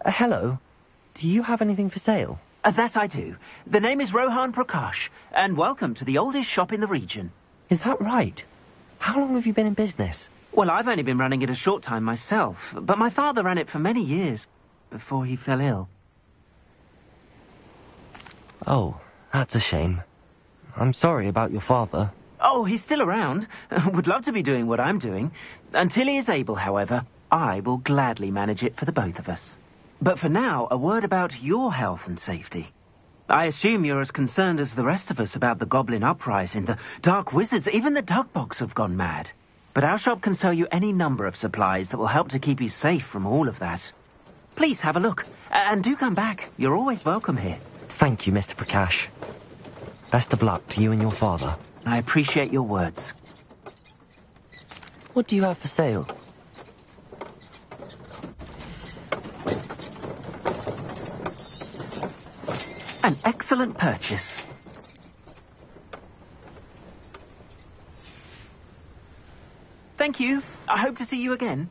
Hello. Do you have anything for sale? That I do. The name is Rohan Prakash, and welcome to the oldest shop in the region. Is that right? How long have you been in business? Well, I've only been running it a short time myself, but my father ran it for many years before he fell ill. Oh, that's a shame. I'm sorry about your father. Oh, he's still around. Would love to be doing what I'm doing. Until he is able, however, I will gladly manage it for the both of us. But for now, a word about your health and safety. I assume you're as concerned as the rest of us about the goblin uprising, the dark wizards, even the dugbogs have gone mad. But our shop can sell you any number of supplies that will help to keep you safe from all of that. Please have a look. And do come back. You're always welcome here. Thank you, Mr. Prakash. Best of luck to you and your father. I appreciate your words. What do you have for sale? An excellent purchase. Thank you. I hope to see you again.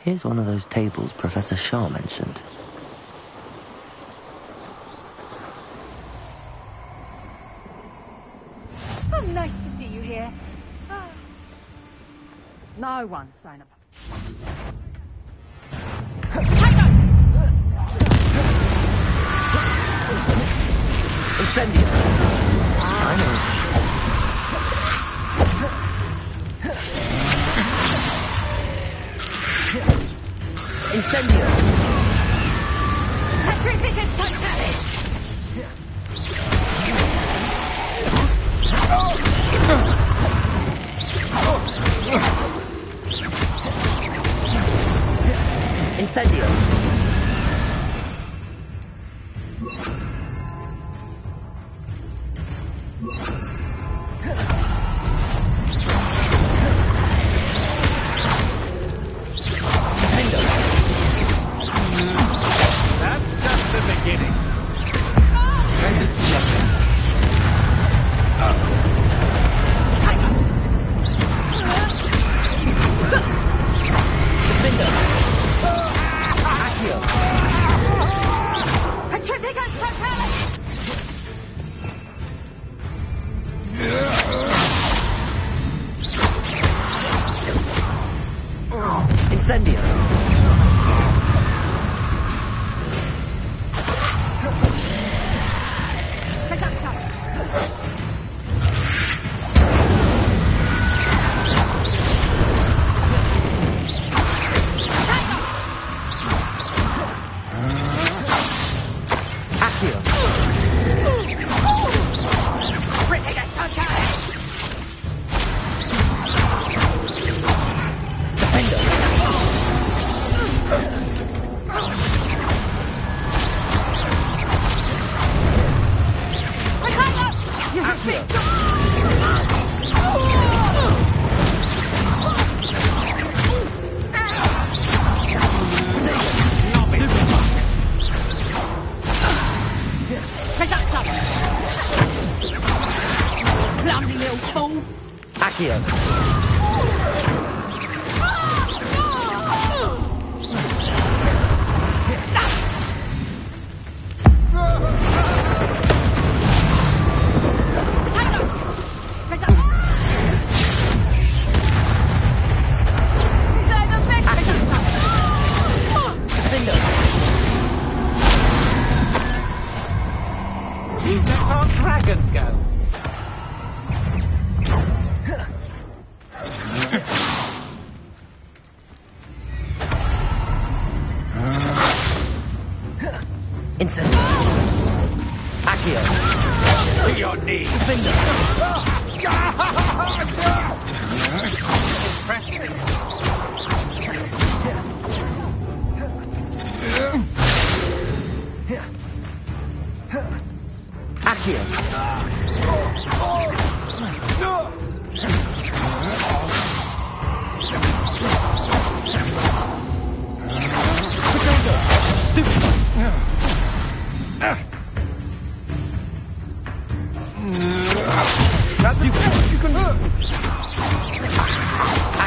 Here's one of those tables Professor Shah mentioned. Oh, nice to see you here. Oh. No one's saying about Incendio! I know. Incendio! Petrificus Totalis! Incendio!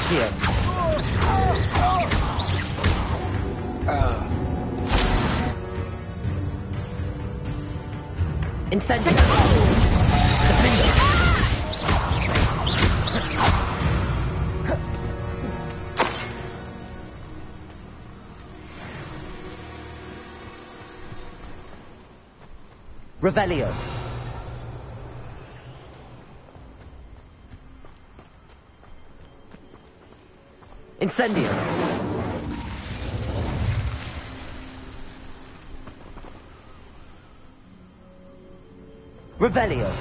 Accio. Incendio. Revelio. Incendio. Revelio.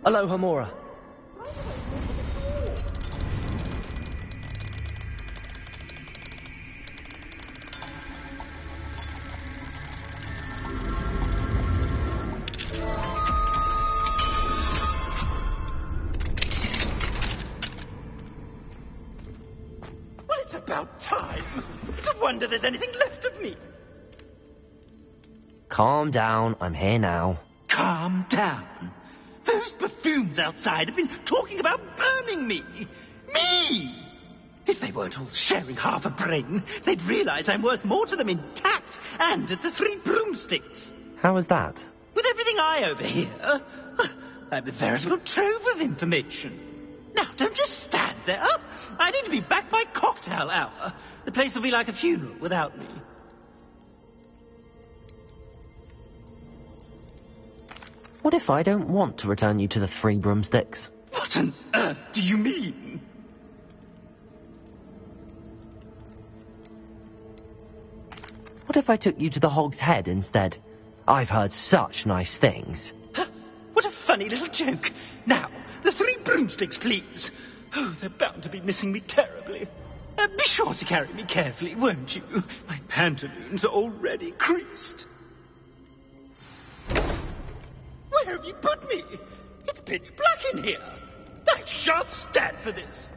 Aloha Mora. Well, it's about time. It's a wonder there's anything left of me. Calm down, I'm here now. Calm down. Those buffoons outside have been talking about burning me. Me! If they weren't all sharing half a brain, they'd realize I'm worth more to them intact and at the Three Broomsticks. How was that? With everything I overhear, I'm a veritable trove of information. Now, don't just stand there. I need to be back by cocktail hour. The place will be like a funeral without me. What if I don't want to return you to the Three Broomsticks? What on earth do you mean? What if I took you to the Hog's Head instead? I've heard such nice things. What a funny little joke. Now, the Three Broomsticks, please. Oh, they're bound to be missing me terribly. Be sure to carry me carefully, won't you? My pantaloons are already creased. Where have you put me? It's pitch black in here. I shan't stand for this.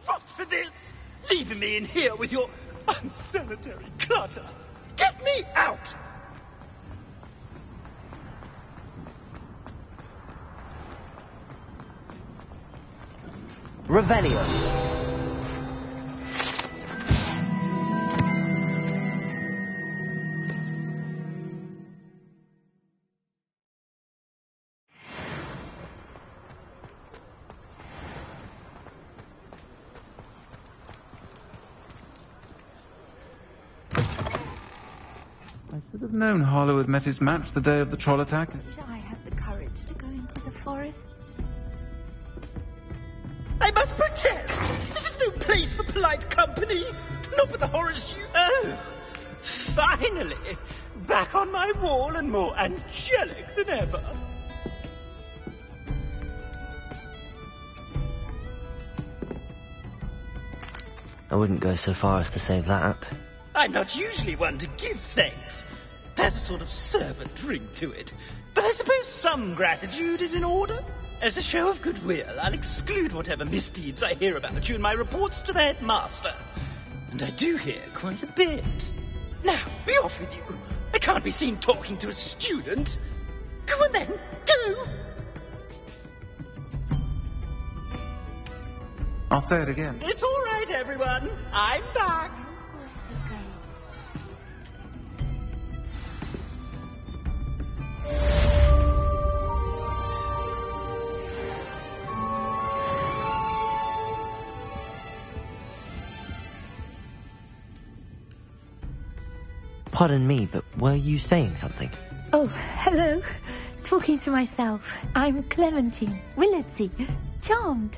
What for this? Leaving me in here with your unsanitary clutter. Get me out! Revelio. I should have known Harlow had met his match the day of the troll attack. I had the courage to go into the forest. protest! This is no place for polite company. Not with the horrors you... Oh, finally! Back on my wall and more angelic than ever. I wouldn't go so far as to say that. I'm not usually one to give thanks. There's a sort of servant ring to it. But I suppose some gratitude is in order. As a show of goodwill, I'll exclude whatever misdeeds I hear about you in my reports to the headmaster. And I do hear quite a bit. Now, be off with you. I can't be seen talking to a student. Go on then, go! I'll say it again. It's all right, everyone. I'm back. Pardon me, but were you saying something? Oh, hello. Talking to myself. I'm Clementine Willardsey. Charmed.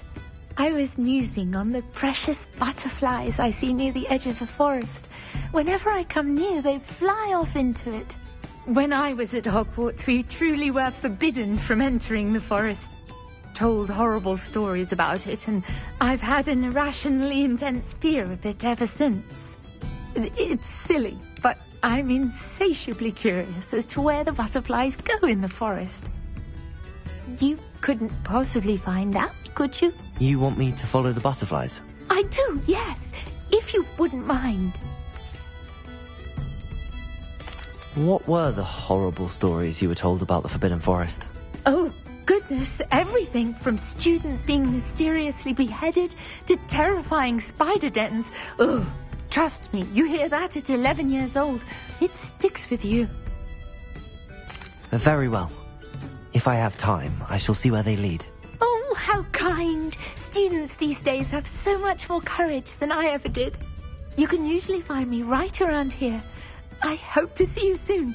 I was musing on the precious butterflies I see near the edge of the forest. Whenever I come near, they fly off into it. When I was at Hogwarts, we truly were forbidden from entering the forest. Told horrible stories about it, and I've had an irrationally intense fear of it ever since. It's silly, but I'm insatiably curious as to where the butterflies go in the forest. You couldn't possibly find out, could you? You want me to follow the butterflies? I do, yes, if you wouldn't mind. What were the horrible stories you were told about the Forbidden Forest? Oh, goodness, everything from students being mysteriously beheaded to terrifying spider dens. Oh, trust me, you hear that at 11 years old, it sticks with you. Very well. If I have time, I shall see where they lead. Oh, how kind. Students these days have so much more courage than I ever did. You can usually find me right around here. I hope to see you soon.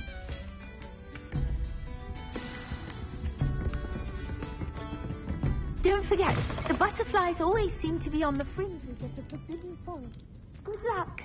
Don't forget, the butterflies always seem to be on the fringes of the Forbidden Forest. Good luck.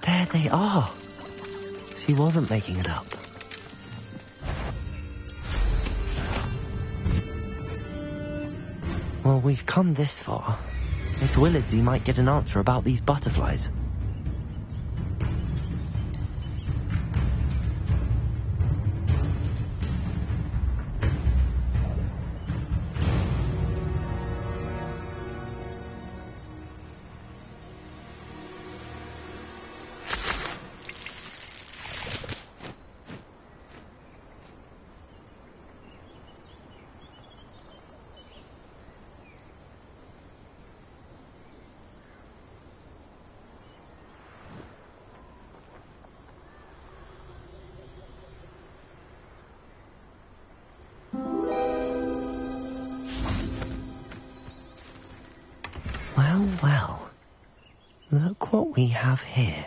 There they are. She wasn't making it up. Well, we've come this far. Miss Willardsey might get an answer about these butterflies. Well, look what we have here.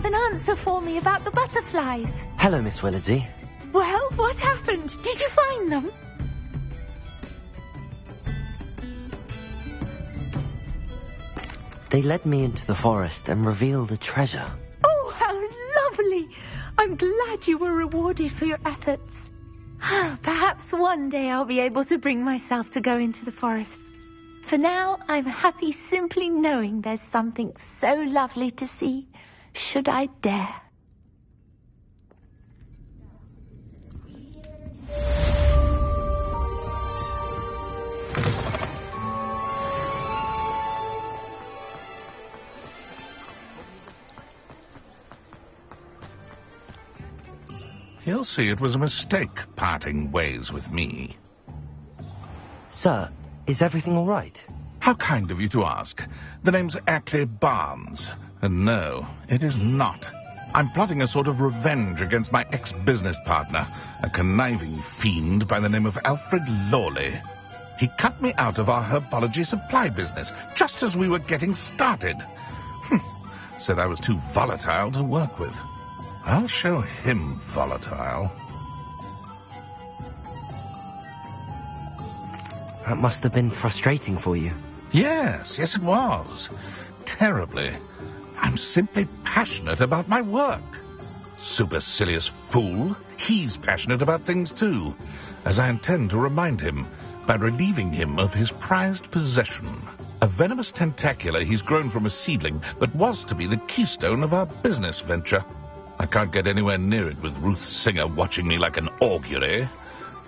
have an answer for me about the butterflies? Hello, Miss Willardsey. Well, what happened? Did you find them? They led me into the forest and revealed a treasure. Oh, how lovely! I'm glad you were rewarded for your efforts. Perhaps one day I'll be able to bring myself to go into the forest. For now, I'm happy simply knowing there's something so lovely to see, should I dare. He'll see it was a mistake parting ways with me. Sir, is everything all right? How kind of you to ask. The name's Ackley Barnes. And no, it is not. I'm plotting a sort of revenge against my ex-business partner, a conniving fiend by the name of Alfred Lawley. He cut me out of our herbology supply business just as we were getting started. Said I was too volatile to work with. I'll show him volatile. That must have been frustrating for you. Yes, it was. Terribly. I'm simply passionate about my work. Supercilious fool. He's passionate about things too, as I intend to remind him by relieving him of his prized possession. A venomous tentacula he's grown from a seedling that was to be the keystone of our business venture. I can't get anywhere near it with Ruth Singer watching me like an augury.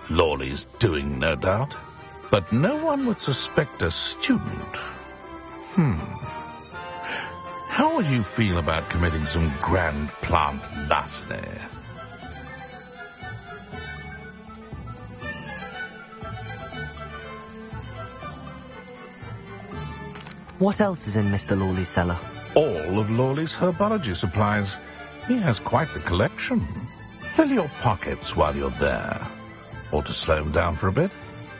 Lawley's doing, no doubt. But no one would suspect a student. How would you feel about committing some grand plant larceny? What else is in Mr. Lawley's cellar? All of Lawley's herbology supplies. He has quite the collection. Fill your pockets while you're there. Or to slow him down for a bit.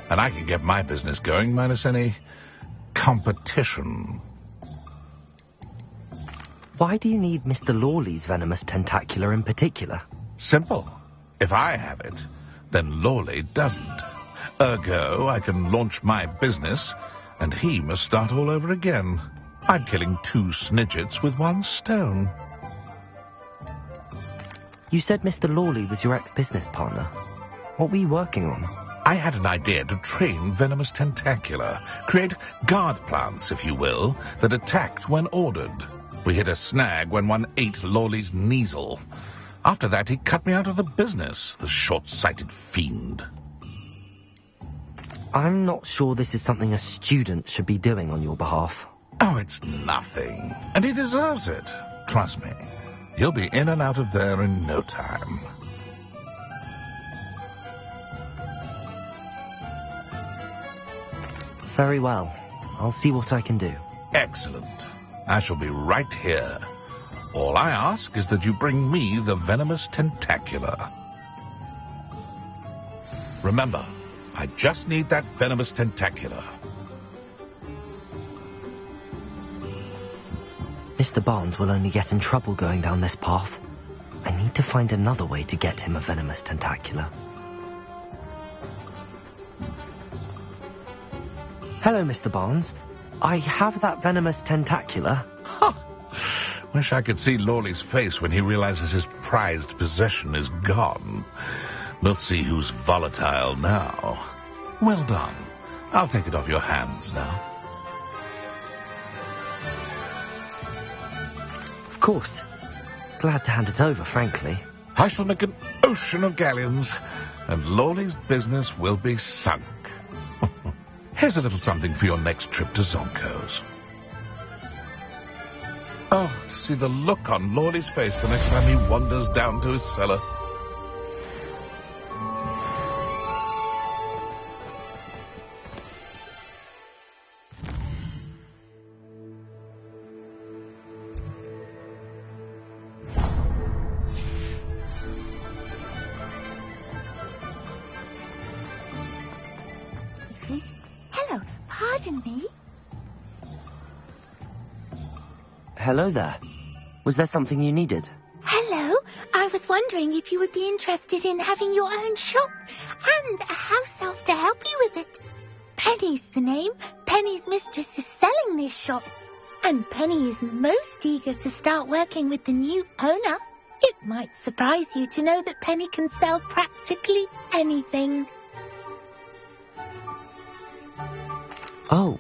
And I can get my business going minus any competition. Why do you need Mr. Lawley's venomous tentacula in particular? Simple. If I have it, then Lawley doesn't. Ergo, I can launch my business, and he must start all over again. I'm killing 2 snidgets with 1 stone. You said Mr. Lawley was your ex-business partner. What were you working on? I had an idea to train venomous tentacula, create guard plants, if you will, that attacked when ordered. We hit a snag when one ate Lawley's Kneasel. After that, he cut me out of the business, the short-sighted fiend. I'm not sure this is something a student should be doing on your behalf. Oh, it's nothing. And he deserves it. Trust me. He'll be in and out of there in no time. Very well. I'll see what I can do. Excellent. I shall be right here. All I ask is that you bring me the venomous tentacula. Remember, I just need that venomous tentacula. Mr. Barnes will only get in trouble going down this path. I need to find another way to get him a venomous tentacula. Hello, Mr. Barnes. I have that venomous tentacula. Wish I could see Lawley's face when he realizes his prized possession is gone. We'll see who's volatile now. Well done. I'll take it off your hands now. Of course. Glad to hand it over, frankly. I shall make an ocean of galleons, and Lawley's business will be sunk. Here's a little something for your next trip to Zonko's. Oh, to see the look on Lawley's face the next time he wanders down to his cellar. Hello, pardon me. Hello there. Was there something you needed? Hello. I was wondering if you would be interested in having your own shop and a house elf to help you with it. Penny's the name. Penny's mistress is selling this shop. And Penny is most eager to start working with the new owner. It might surprise you to know that Penny can sell practically anything. Oh,